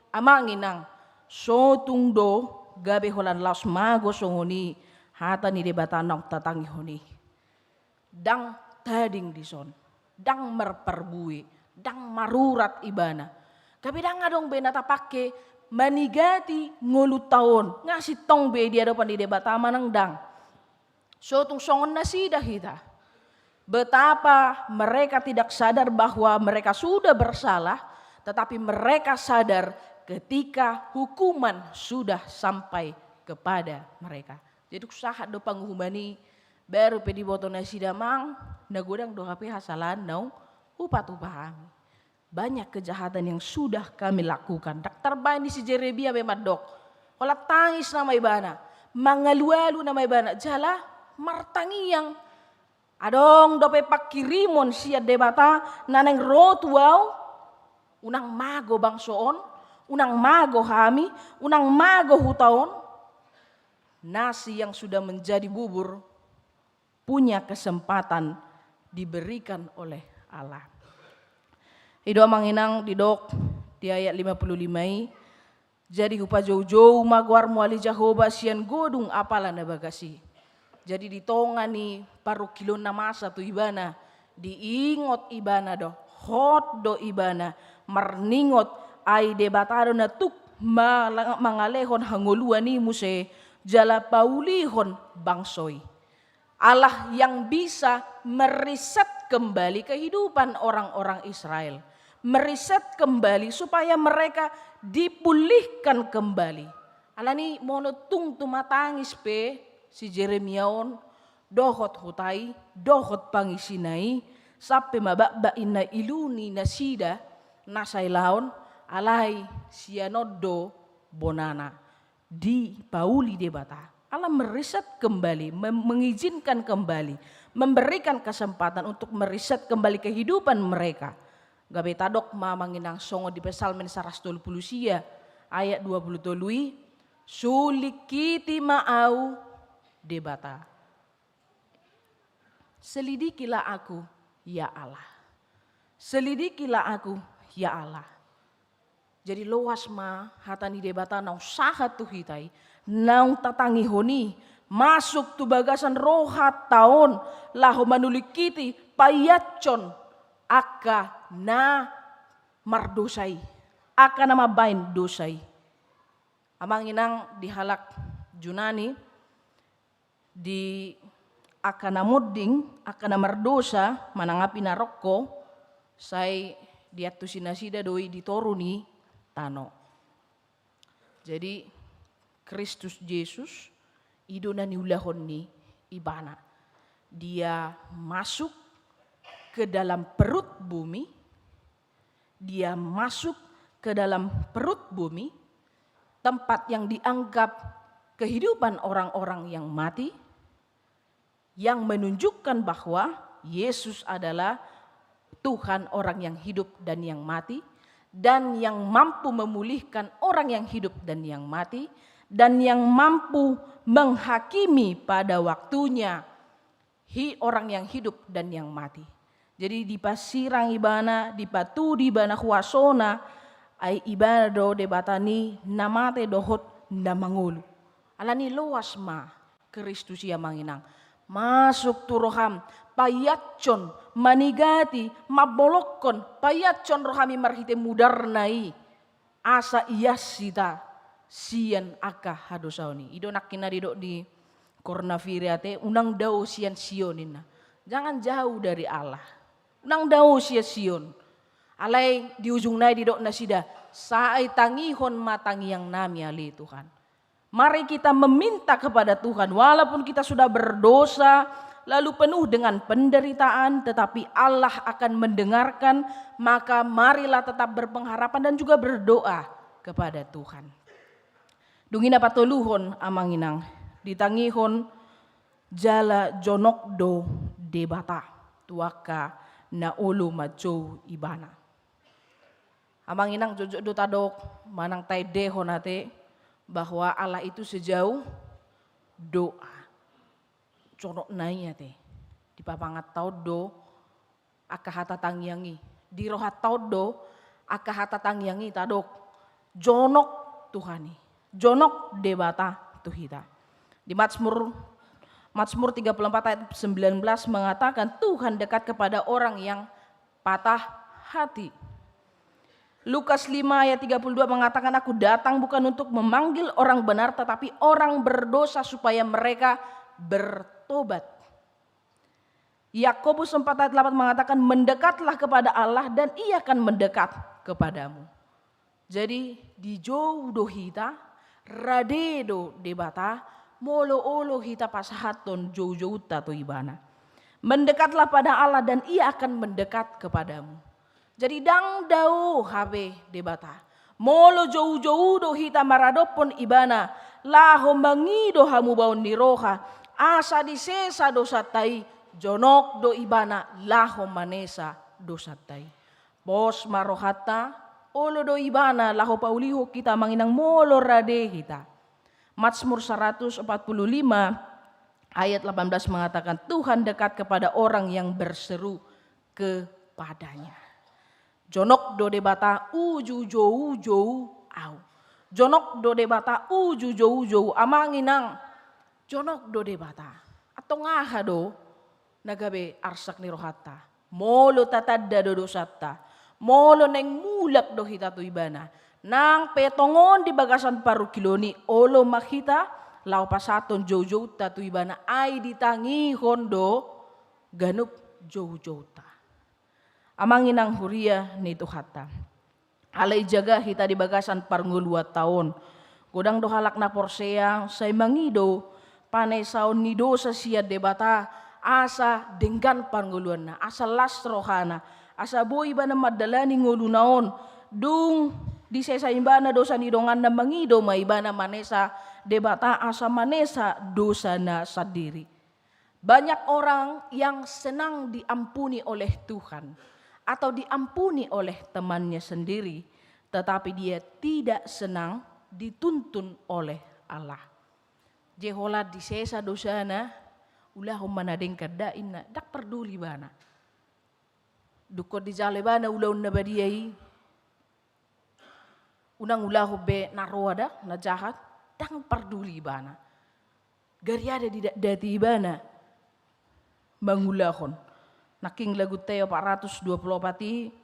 [SPEAKER 5] amanginang sotung do gabe holan laos mago songoni hata ni debata nong tatangi honi. Dang tading dison, dang merperbui, dang marurat ibana. Kapi dang adong benata pake manigati ngolu taon, ngasih tong be dia depan di debata manang dang. Sotung songon nasidah hita. Betapa mereka tidak sadar bahwa mereka sudah bersalah, tetapi mereka sadar ketika hukuman sudah sampai kepada mereka. Jadi usaha do panguhumani baru pedi boto nasi damang nagodang do hape hasalan nau upat-upahang. Banyak kejahatan yang sudah kami lakukan. Daktar bani si Jerebia bemadok. Kalau tangis nama ibana, mangalu-alu nama ibana, jala martangiyang. Adong dope pakirimon sia debata naneng rotuau unang mago bangsoon, unang mago hami, unang mago hutaon. Nasi yang sudah menjadi bubur punya kesempatan diberikan oleh Allah. Ido manginang didok di ayat 55. Jadi hupa jauh-jauh magwar muali Jahoba sian godung apalan na bagasi. Jadi ditongani paru kilo na masa tu ibana. Diingot ibana do. Hot do ibana. Marningot ay debatado na tuk mangalehon hanguluan ni muse. Jala paulihon bangsoy. Allah yang bisa meriset kembali kehidupan orang-orang Israel. Meriset kembali supaya mereka dipulihkan kembali. Allah ni monotung tumatangis pe. Si Jeremiaon dohot hutai, dohot pangisinai, sampai mababa ina iluni nasida nasai laon alai sianodo bonana di pauli debata. Allah meriset kembali, mengizinkan kembali, memberikan kesempatan untuk meriset kembali kehidupan mereka. Gabe tadok mamanginang songo di Psalmen 120 ayat 20 tolui sulikiti ma'au debata. Selidikilah aku ya Allah. Selidikilah aku ya Allah. Jadi loas ma hatani debata nau sahat tu hitai, nau tatangi honi, masuk tu bagasan rohat taon, lahu manulikiti payacon, aka na mardosai, aka na mabain dosai. Amang inang dihalak Junani, di aka na mudding, aka na mardosa, manangapi na rokko, say diatu sinasida doi ditoruni tano. Jadi Kristus Yesus idona niulahon ni ibana. Dia masuk ke dalam perut bumi. Dia masuk ke dalam perut bumi, tempat yang dianggap kehidupan orang-orang yang mati, yang menunjukkan bahwa Yesus adalah Tuhan orang yang hidup dan yang mati, dan yang mampu memulihkan orang yang hidup dan yang mati, dan yang mampu menghakimi pada waktunya orang yang hidup dan yang mati. Jadi di pasirang ibana, di patu di ibana kuasona, ay ibana do debatani namate dohot namangulu. Alani loas ma Kristus yang manginang. Masuk turoham, payatcon, manigati, mabolokon, payatcon rohami marhite mudarnai, asa iyasita, sian aka hadosauni. Ido nakina dido di kornaviriate, unang daw sian sionin na. Jangan jauh dari Allah. Unang daw siya sion. Alay di ujung nai dido na sida, saay tangihon matangiang nami ali Tuhan. Mari kita meminta kepada Tuhan, walaupun kita sudah berdosa, lalu penuh dengan penderitaan, tetapi Allah akan mendengarkan, maka marilah tetap berpengharapan dan juga berdoa kepada Tuhan. Dungina patuluhon amanginang, ditangihon jala jonok do debata, tuaka na ulu maco ibana. Amanginang jojok do tadok, manang tay dehon ate, bahwa Allah itu sejauh doa. Conok nanya teh. Di papangat tau do, aka hata tangyangi. Di rohat tau do, aka hata tangyangi tadok. Jonok Tuhani. Jonok debata tuhita. Di Mazmur 34 ayat 19 mengatakan Tuhan dekat kepada orang yang patah hati. Lukas 5 ayat 32 mengatakan aku datang bukan untuk memanggil orang benar tetapi orang berdosa supaya mereka bertobat. Yakobus 4 ayat 8 mengatakan mendekatlah kepada Allah dan ia akan mendekat kepadamu. Jadi di jauh do hita, radedo debata, molo-olo hita pasahaton jauh-jauh tato ibana. Mendekatlah pada Allah dan ia akan mendekat kepadamu. Jadi dang dau habe debata. Molo jauh-jauh do hita maradopon ibana. Laho mangido hamu baon ni roha. Asa di sesa dosa tai. Jonok do ibana. Laho manesa dosa tai. Bos marohata. Olo do ibana. Laho pauliho kita manginang molo rade kita. Mazmur 145 ayat 18 mengatakan Tuhan dekat kepada orang yang berseru kepadanya. Jonok do debata uju jou au. Jonok do debata uju jou amanginang. Jonok do debata. Atau ngaha do nagabe arsak ni rohata. Molo tatadda do dosata. Molo neng mulak do hita tu ibana. Nang petongon di bagasan paru kiloni olo makita lau pasaton jou tatu ibana ay ditangi hondo ganup jou ta. Amanginang huria ni tuhata. Alay jaga hita di bagasan parngulua tahun. Godang do halak na porsea say mangido panay saon ni dosa siya debata asa dengan pangguluan na, asa las rohana, asa boy ba na madalani ngulunaon, dung di sesa imbana dosa ni dongan na mangido maibana manesa debata asa manesa dosa na sadiri. Banyak orang yang senang diampuni oleh Tuhan atau diampuni oleh temannya sendiri, tetapi dia tidak senang dituntun oleh Allah. Jehola di sesa dosana, ulah manadeng kadain na, dak peduli bana. Dukot di jale bana ulah na badiai, unang ulah be naroada na jahat, dak peduli bana. Gari ada di dati bana, mangulahon. Naking lagu teo 424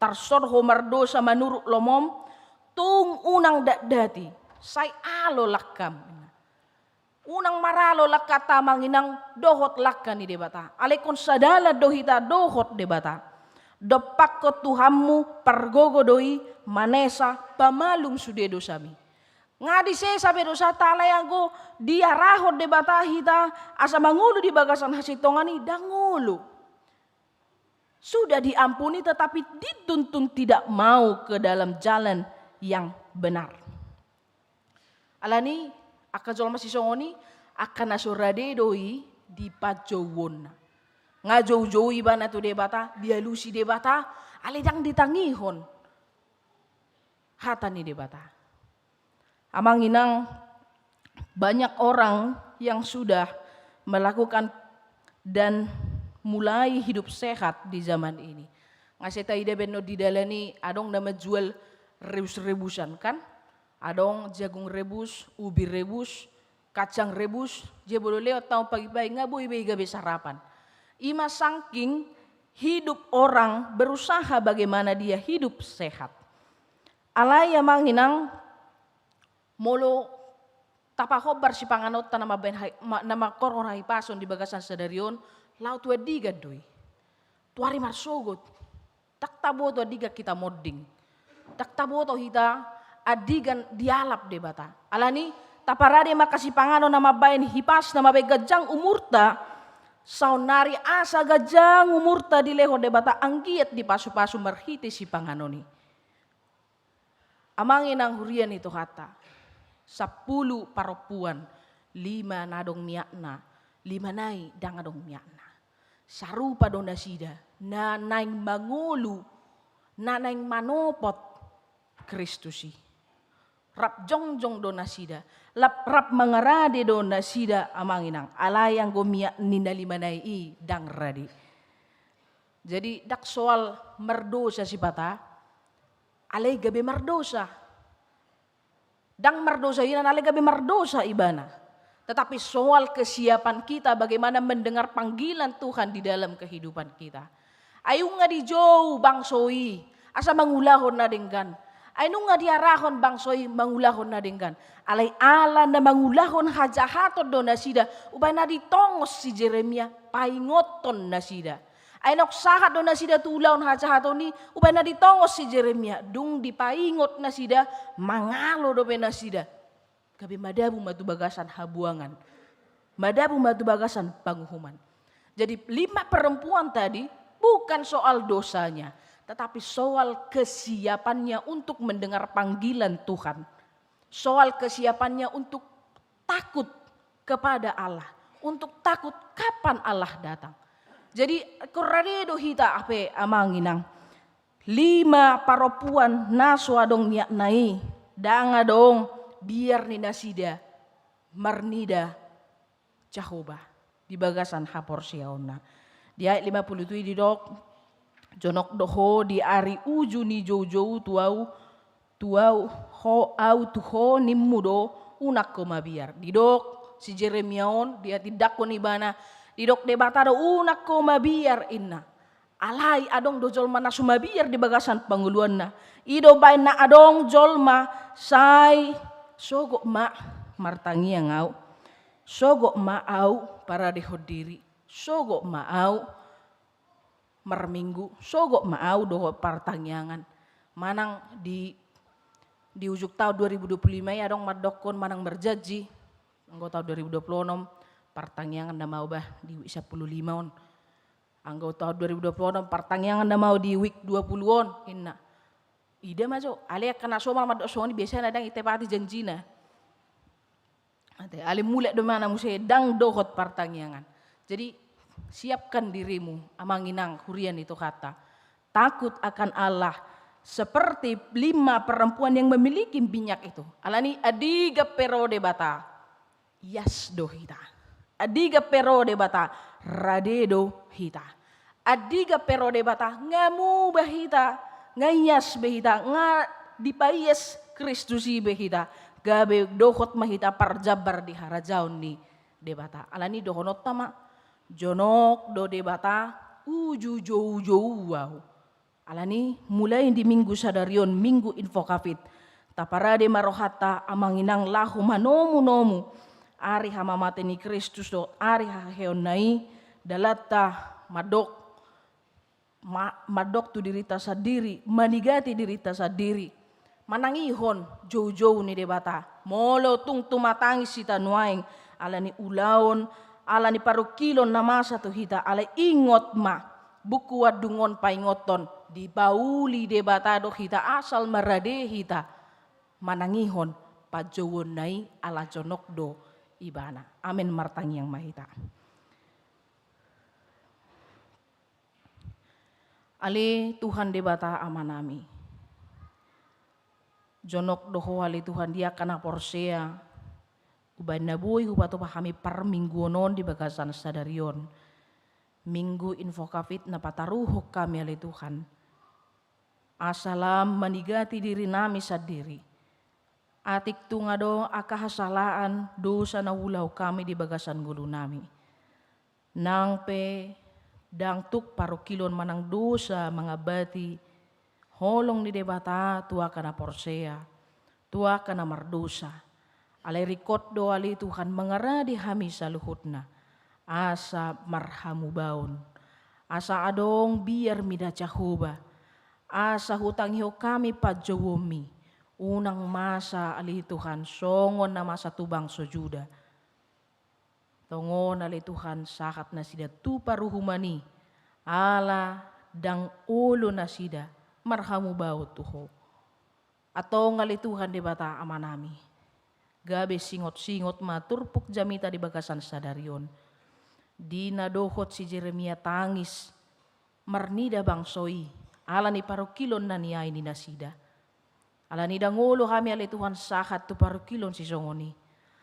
[SPEAKER 5] tarsor homar dosa manurut lomom tung unang dati say alo lakam unang maralo lakata manginang dohot lakkan ni debata alekon sadala dohita dohot debata dopak ko Tuhammu pargogo doi manesa pamalum sude dosami ngadi se sabe dosa talayago dia rahot debata hita asa mangulu di bagasan hasitongani dangulu sudah diampuni tetapi dituntun tidak mau ke dalam jalan yang benar. Alani akan jol masih songoni akan nasurade doi di pajowon. Ngajau-jau ibana tu debata dia lusi debata alidang ditangihon. Hatani debata. Amang inang banyak orang yang sudah melakukan dan mulai hidup sehat di zaman ini. Ngasih tahu ide beno di dalani adong nama jual rebus-rebusan kan? Adong jagung rebus, ubi rebus, kacang rebus. Dia boleh lewat tahun pagi-pagi ngaboy gabe sarapan. Ima sangking hidup orang berusaha bagaimana dia hidup sehat. Alai amang inang molo tapahobar si panganot nama korong hai pason di bagasan sedarion laut wadiga doi. Tuari marsogot. Tak taboto adiga kita modding. Tak taboto hita adigan dialap debata. Alani taparade makasih pangano nama bain hipas nama bae gajang umurta. Saunari asa gajang umurta di leho debata anggiat di pasu-pasu merhiti si panganoni. Amangin ang hurian itu kata. 10 paropuan 5 nadong miakna 5 nai dangadong miakna. Sarupa dona sida na naing mangulu na naing manopot Kristusi. Rap jongjong dona sida rap mangarade dona sida amanginang alayang gomia nina 5 nai i dang radi. Jadi dak soal merdosa si bata alay gabe merdosa. Dang merdosa ina alay gabe merdosa ibana. Tetapi soal kesiapan kita bagaimana mendengar panggilan Tuhan di dalam kehidupan kita. Ayo nga di jauh bangsoi, asa mangulahon na denggan. Ayo nga diarahon bangsoi mangulahon na denggan. Alay ala na mangulahon hajahaton do na sida, ubay na ditongos si Jeremia, paingoton na sida. Ay noksahat do na sida tulawon hajahaton ni, ubay na ditongos si Jeremia, dung dipaingot na sida, mangalo do na sida. Gabi madabu matu bagasan habuangan. Madabu matu bagasan panghuman. Jadi 5 perempuan tadi bukan soal dosanya. Tetapi soal kesiapannya untuk mendengar panggilan Tuhan. Soal kesiapannya untuk takut kepada Allah. Untuk takut kapan Allah datang. Jadi koraredo hita ape amanginang. 5 perempuan naso adong niat nai. Danga dong. Biar nina sida marnida Jehovah di bagasan hapor siaona. Di ayat 57 di dok jonok doho di ari uju ni jojo tuau ho au tuho nimmudo unak koma biar. Di dok si Jeremiaon dia tidak konibana di dok debata do unak koma biar inna. Alai adong do jolma na sumabiar di bagasan panguluan na. Ido bain na adong jolma say sogok ma martangi yang au, sogok ma au para dihodiri, sogok ma au merminggu, sogok ma au doho partangyangan, manang di ujuk tahun 2025 ya dong madokon manang berjanji, anggota tahun 2026 pertanyaan na mau bah di week 15 on. Anggo tahun 2020 pertanyaan na mau di week 20 on. Hinna. Ida majo, ale kana somal madok soni biasa nadang itepati janjina. Ate ale mulai do mana musai dang dohot pertanyaan. Jadi siapkan dirimu amanginang hurian itu kata. Takut akan Allah seperti 5 perempuan yang memiliki minyak itu. Alani adiga perode bata. Yasdo hita. Adiga perode bata. Radedo hita. Adiga perode bata. Ngamu bahita. Ngayas bahita. Nga dipayas Kristusi bahita. Gabe dohot mahita parjabar di harajaun ni debata. Alani dohonot tama. Jonok do debata. Uju wow. Alani mulai di minggu sadarion, minggu info kafit. Taparade marohata amanginang lahu manomu. Ari hamamate ni Kristus do, ari haheon nai dalata madok tu dirita sadiri, manigati dirita sadiri. Manangihon jauh-jauh ni debata. Molo tung tumatangis sita nuaing. Alani ulaon, alani parukilon namasa tu hita, ala ingot ma. Buku wadungon paingoton di bauli debata do hita asal marade hita manangihon pajowon nai ala jonok do ibana. Amin martang yang mahita. Ali Tuhan debata amanami. Jonok doho ali Tuhan dia kana porsea. Uban nabuy hupato pahami par mingguonon di bagasan sadarion. Minggu info kafit na pataruhok kami ali Tuhan. Asalam manigati diri nami sadiri. Atik tungado akahasalaan dosa na ulaw kami di bagasan gulo nami. Nang pe dangtuk parukilon manang dosa mga bati. Holong ni debata tua kana porsea. Tua kana mardosa. Alay rikot do ali Tuhan mengaradi hami sa luhutna. Asa marhamu baon. Asa adong biar mida cahuba. Asa hutang hiyo kami pajowomi. Unang masa ali Tuhan songon na masa tubang sojuda. Tongon ali Tuhan sakat na sida tu paruhumani. Ala dang ulo na sida marhamu baon tuho. Atong ali Tuhan di bata amanami. Gabe singot-singot maturpuk jamita di bagasan sadarion. Di nadohot si Jeremia tangis. Marnida bangsoi. Ala ni parukilon na niya ni nasida. Ala ni dangulo kami ali Tuhan sahat tu parukilon si songoni.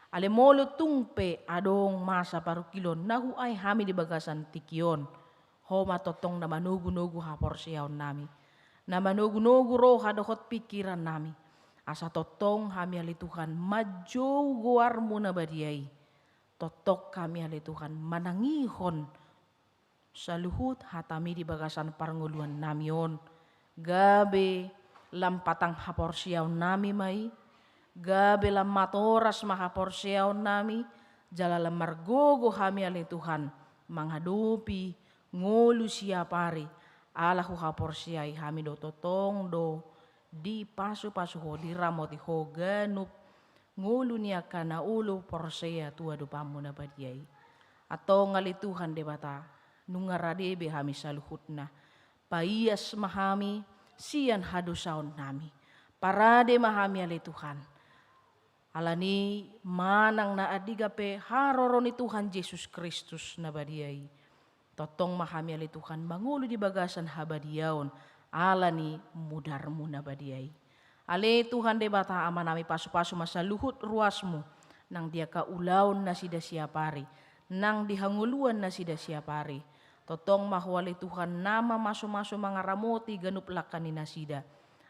[SPEAKER 5] Ale molo tungpe adong masa parukilon. Nahu ay kami di bagasan tikion. Ho matotong na manugu-nugu hapor siyaon nami. Na manugu-nugu roha dohot pikiran nami. Asa totong kami ali Tuhan majo guar mo na badiyay. Totok kami ali Tuhan manangihon sa luhut hatami di bagasan parnguluan namion. Gabe lampatang haporsiyaw nami may. Gabe lamatoras mahaporsiyaw nami. Jalala margogo kami ali Tuhan manghadupi ngulu siya pari. Alahu haporsiyay kami do totong do di pasu-pasu ho di ramoti ho ganup. Ngulu niya ka na ulo porsea tua dupamu na badiyay. Ato ngali Tuhan debata nungaradebe hami sa luhutna. Paiyas mahami siyan hadusaon nami. Parade mahami ali Tuhan. Alani manang na adigape haroron ni Tuhan Yesus Kristus na badiyay. Totong mahami ali Tuhan mangulo di bagasan habadiyaon. Alani mudarmu na badiyay. Ale Tuhan debata amanami pasu-pasu masa luhut ruasmu. Nang dia kaulaon na sida siapari. Nang dihanguluan na sida siapari. Totong mahwali Tuhan nama maso-maso mga ramoti ganup lakan ni nasida.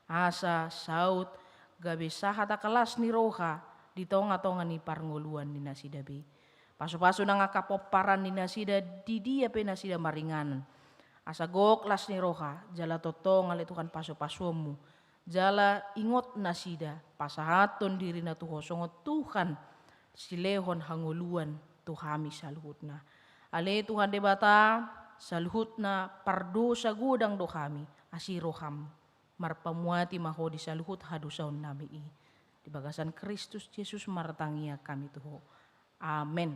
[SPEAKER 5] Asa, saut, gabi sahata kelas ni roha. Di tonga-tonga ni parnguluan ni nasida be. Pasu-pasu nang akapoparan ni nasida di dia pe nasida maringanan. Asa goklas ni roha. Jala totong ale Tuhan pasu-pasumu. Jala ingot nasida pasahaton diri na tuho songot Tuhan silehon hanguluan tuhami saluhutna. Ale Tuhan debata saluhutna pardo sa gudang do kami asiroham marpamuati maho di saluhut hadusaon nami i. Di bagasan Kristus Yesus martangia kami tuho. Amen.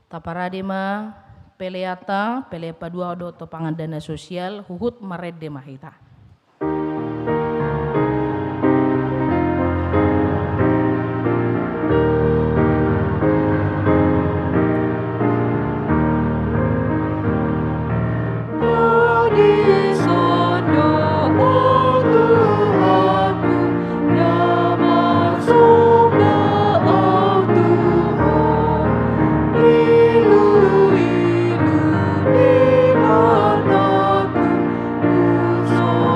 [SPEAKER 5] Taparadema peleata pelepa dua odo topangan dana sosial huhut mared de mahita.
[SPEAKER 2] So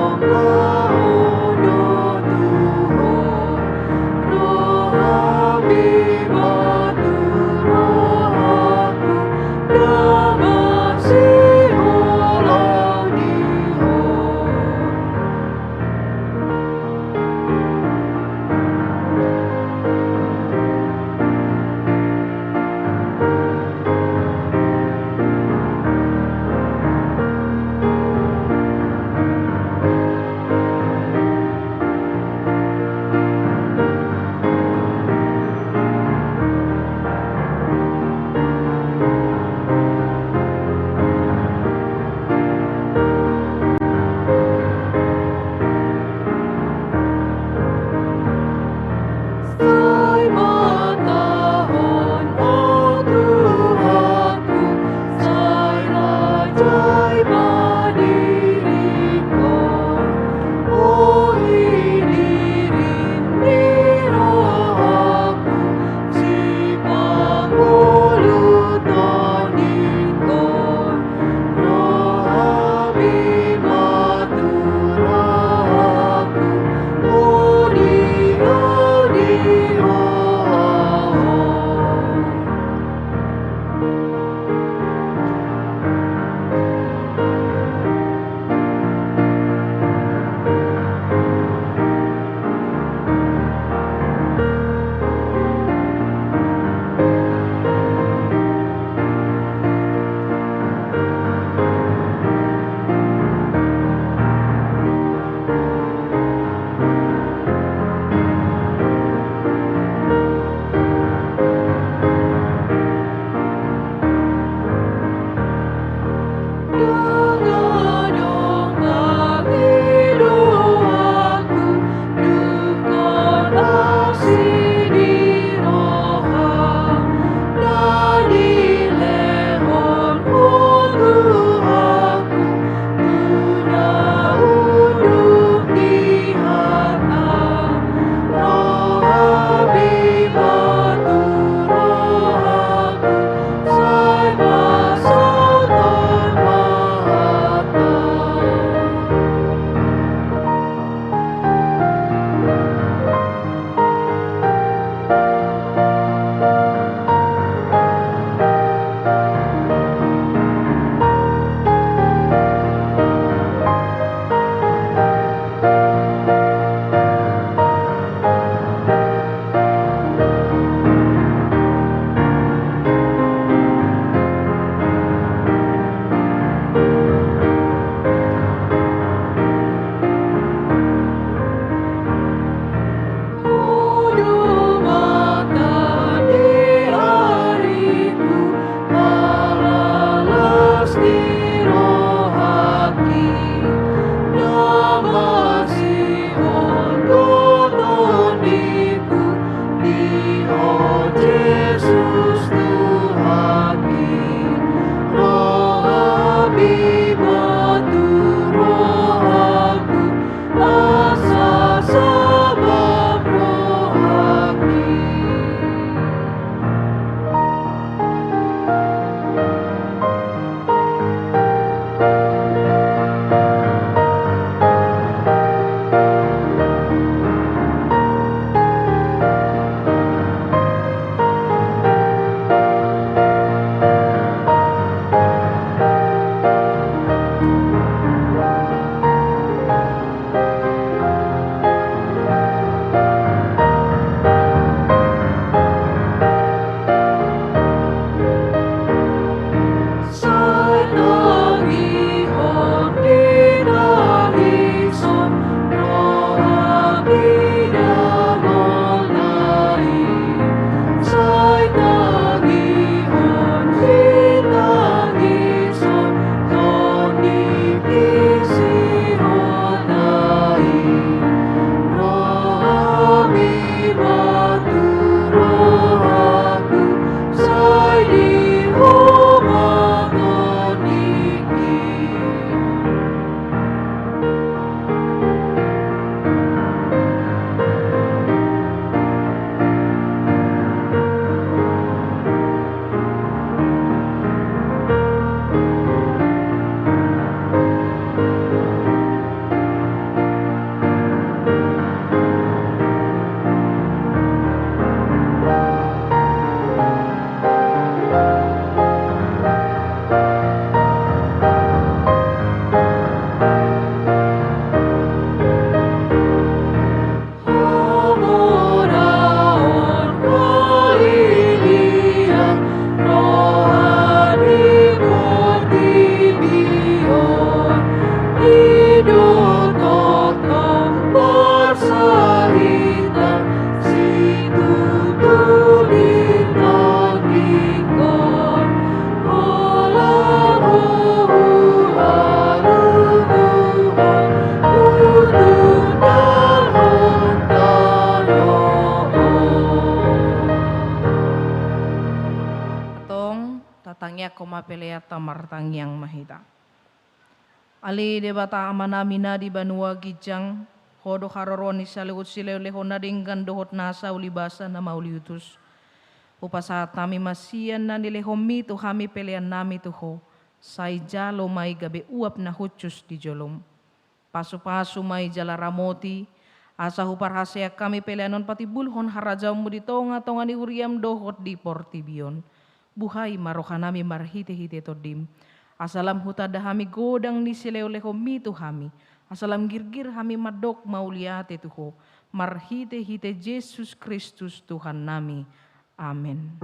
[SPEAKER 5] tong tatangya koma pelea tamar tangyang mahita. Ali debata amanamina di banua gijang hodo haroroni salewut sileleho na dinggan dohot nasa ulibasa na mauliutus. Upasat nami masian na nilehomi tu hami pelean nami tuho. Say jalo may gabi uap na hutyus di jolom. Pasu-pasu may jala ramoti. Asa huparhasya kami peleanon pati bulhon harajaw mo di tonga-tonga ni uriam dohot di portibion. Buhay marohanami marhite-hite todim. Asalam hutada hami godang ni sileo-leho mito hami. Asalam girgir hami madok mauliate tuho. Marhite-hite Jesus Kristus Tuhan nami. Amen.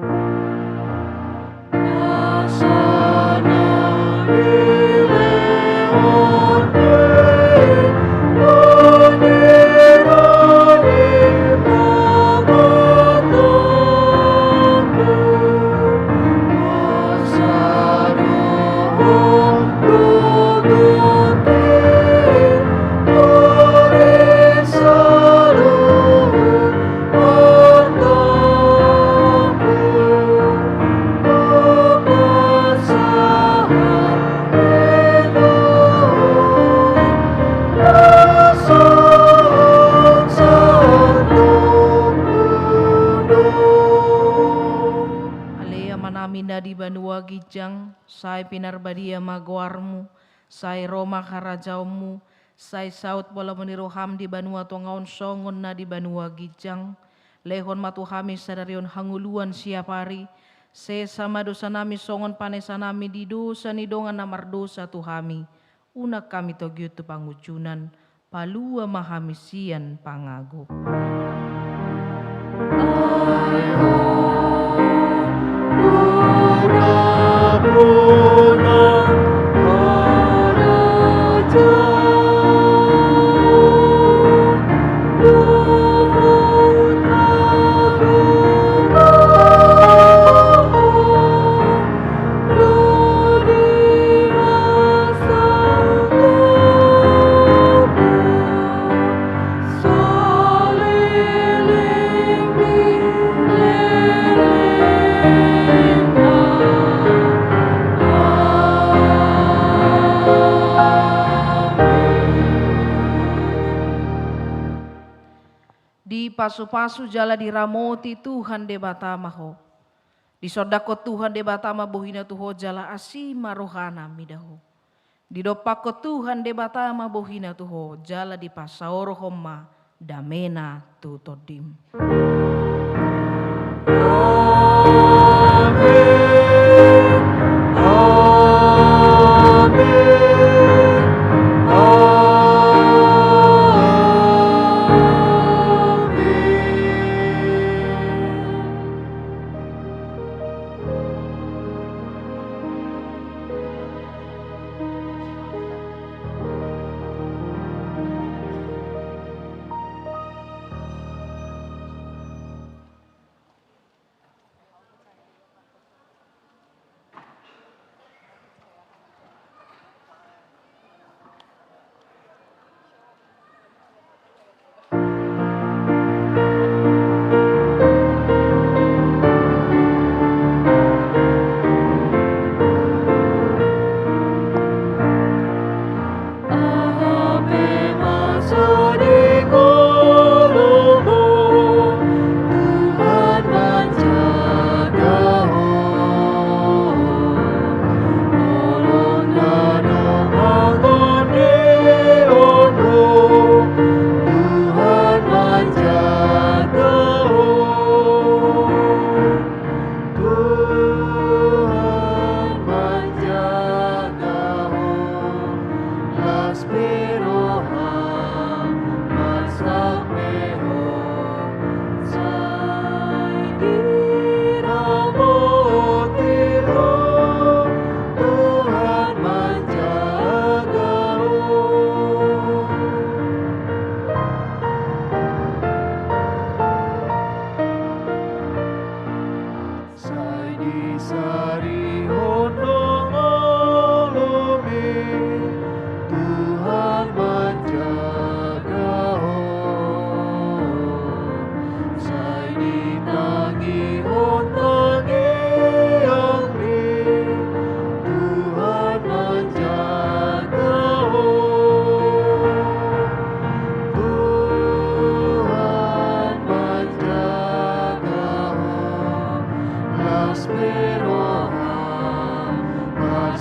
[SPEAKER 5] Di banua gijang, say pinarbadia magwarmu, say Roma karajaumu, say saut bola meniroham di banua tongaon songon na di banua gijang, lehon matuhami sadarion hanguluan siapari, se sama dosa nami songon panesa nami di dosa ni dongan namar dosa tuhami, unak kami togyut tu pangucunan, palua mahamisian pangago. Pasu-pasu jala diramoti Tuhan de batamaho. Di sodako Tuhan de batama bohina tuho jala asima rohana midaho. Di dopako Tuhan de batama bohina tuho jala di pasaoro homa damena tutodim.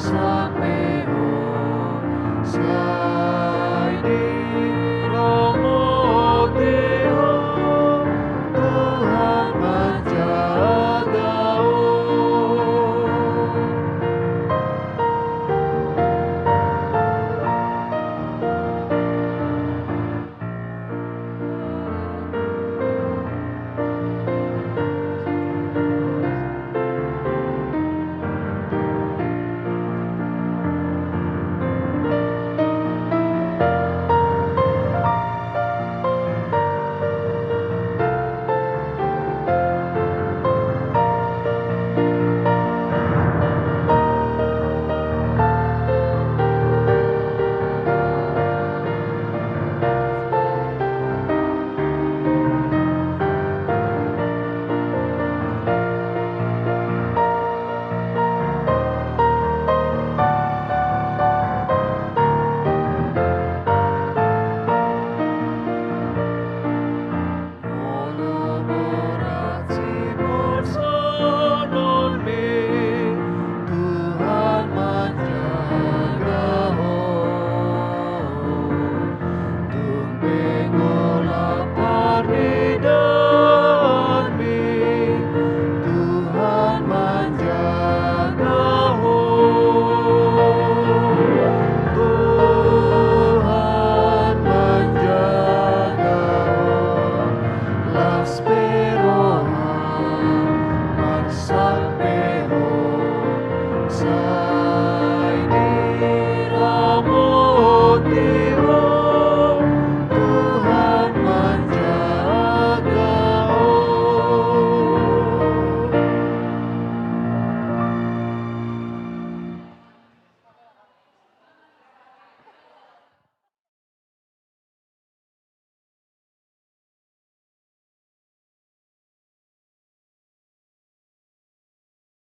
[SPEAKER 2] Sa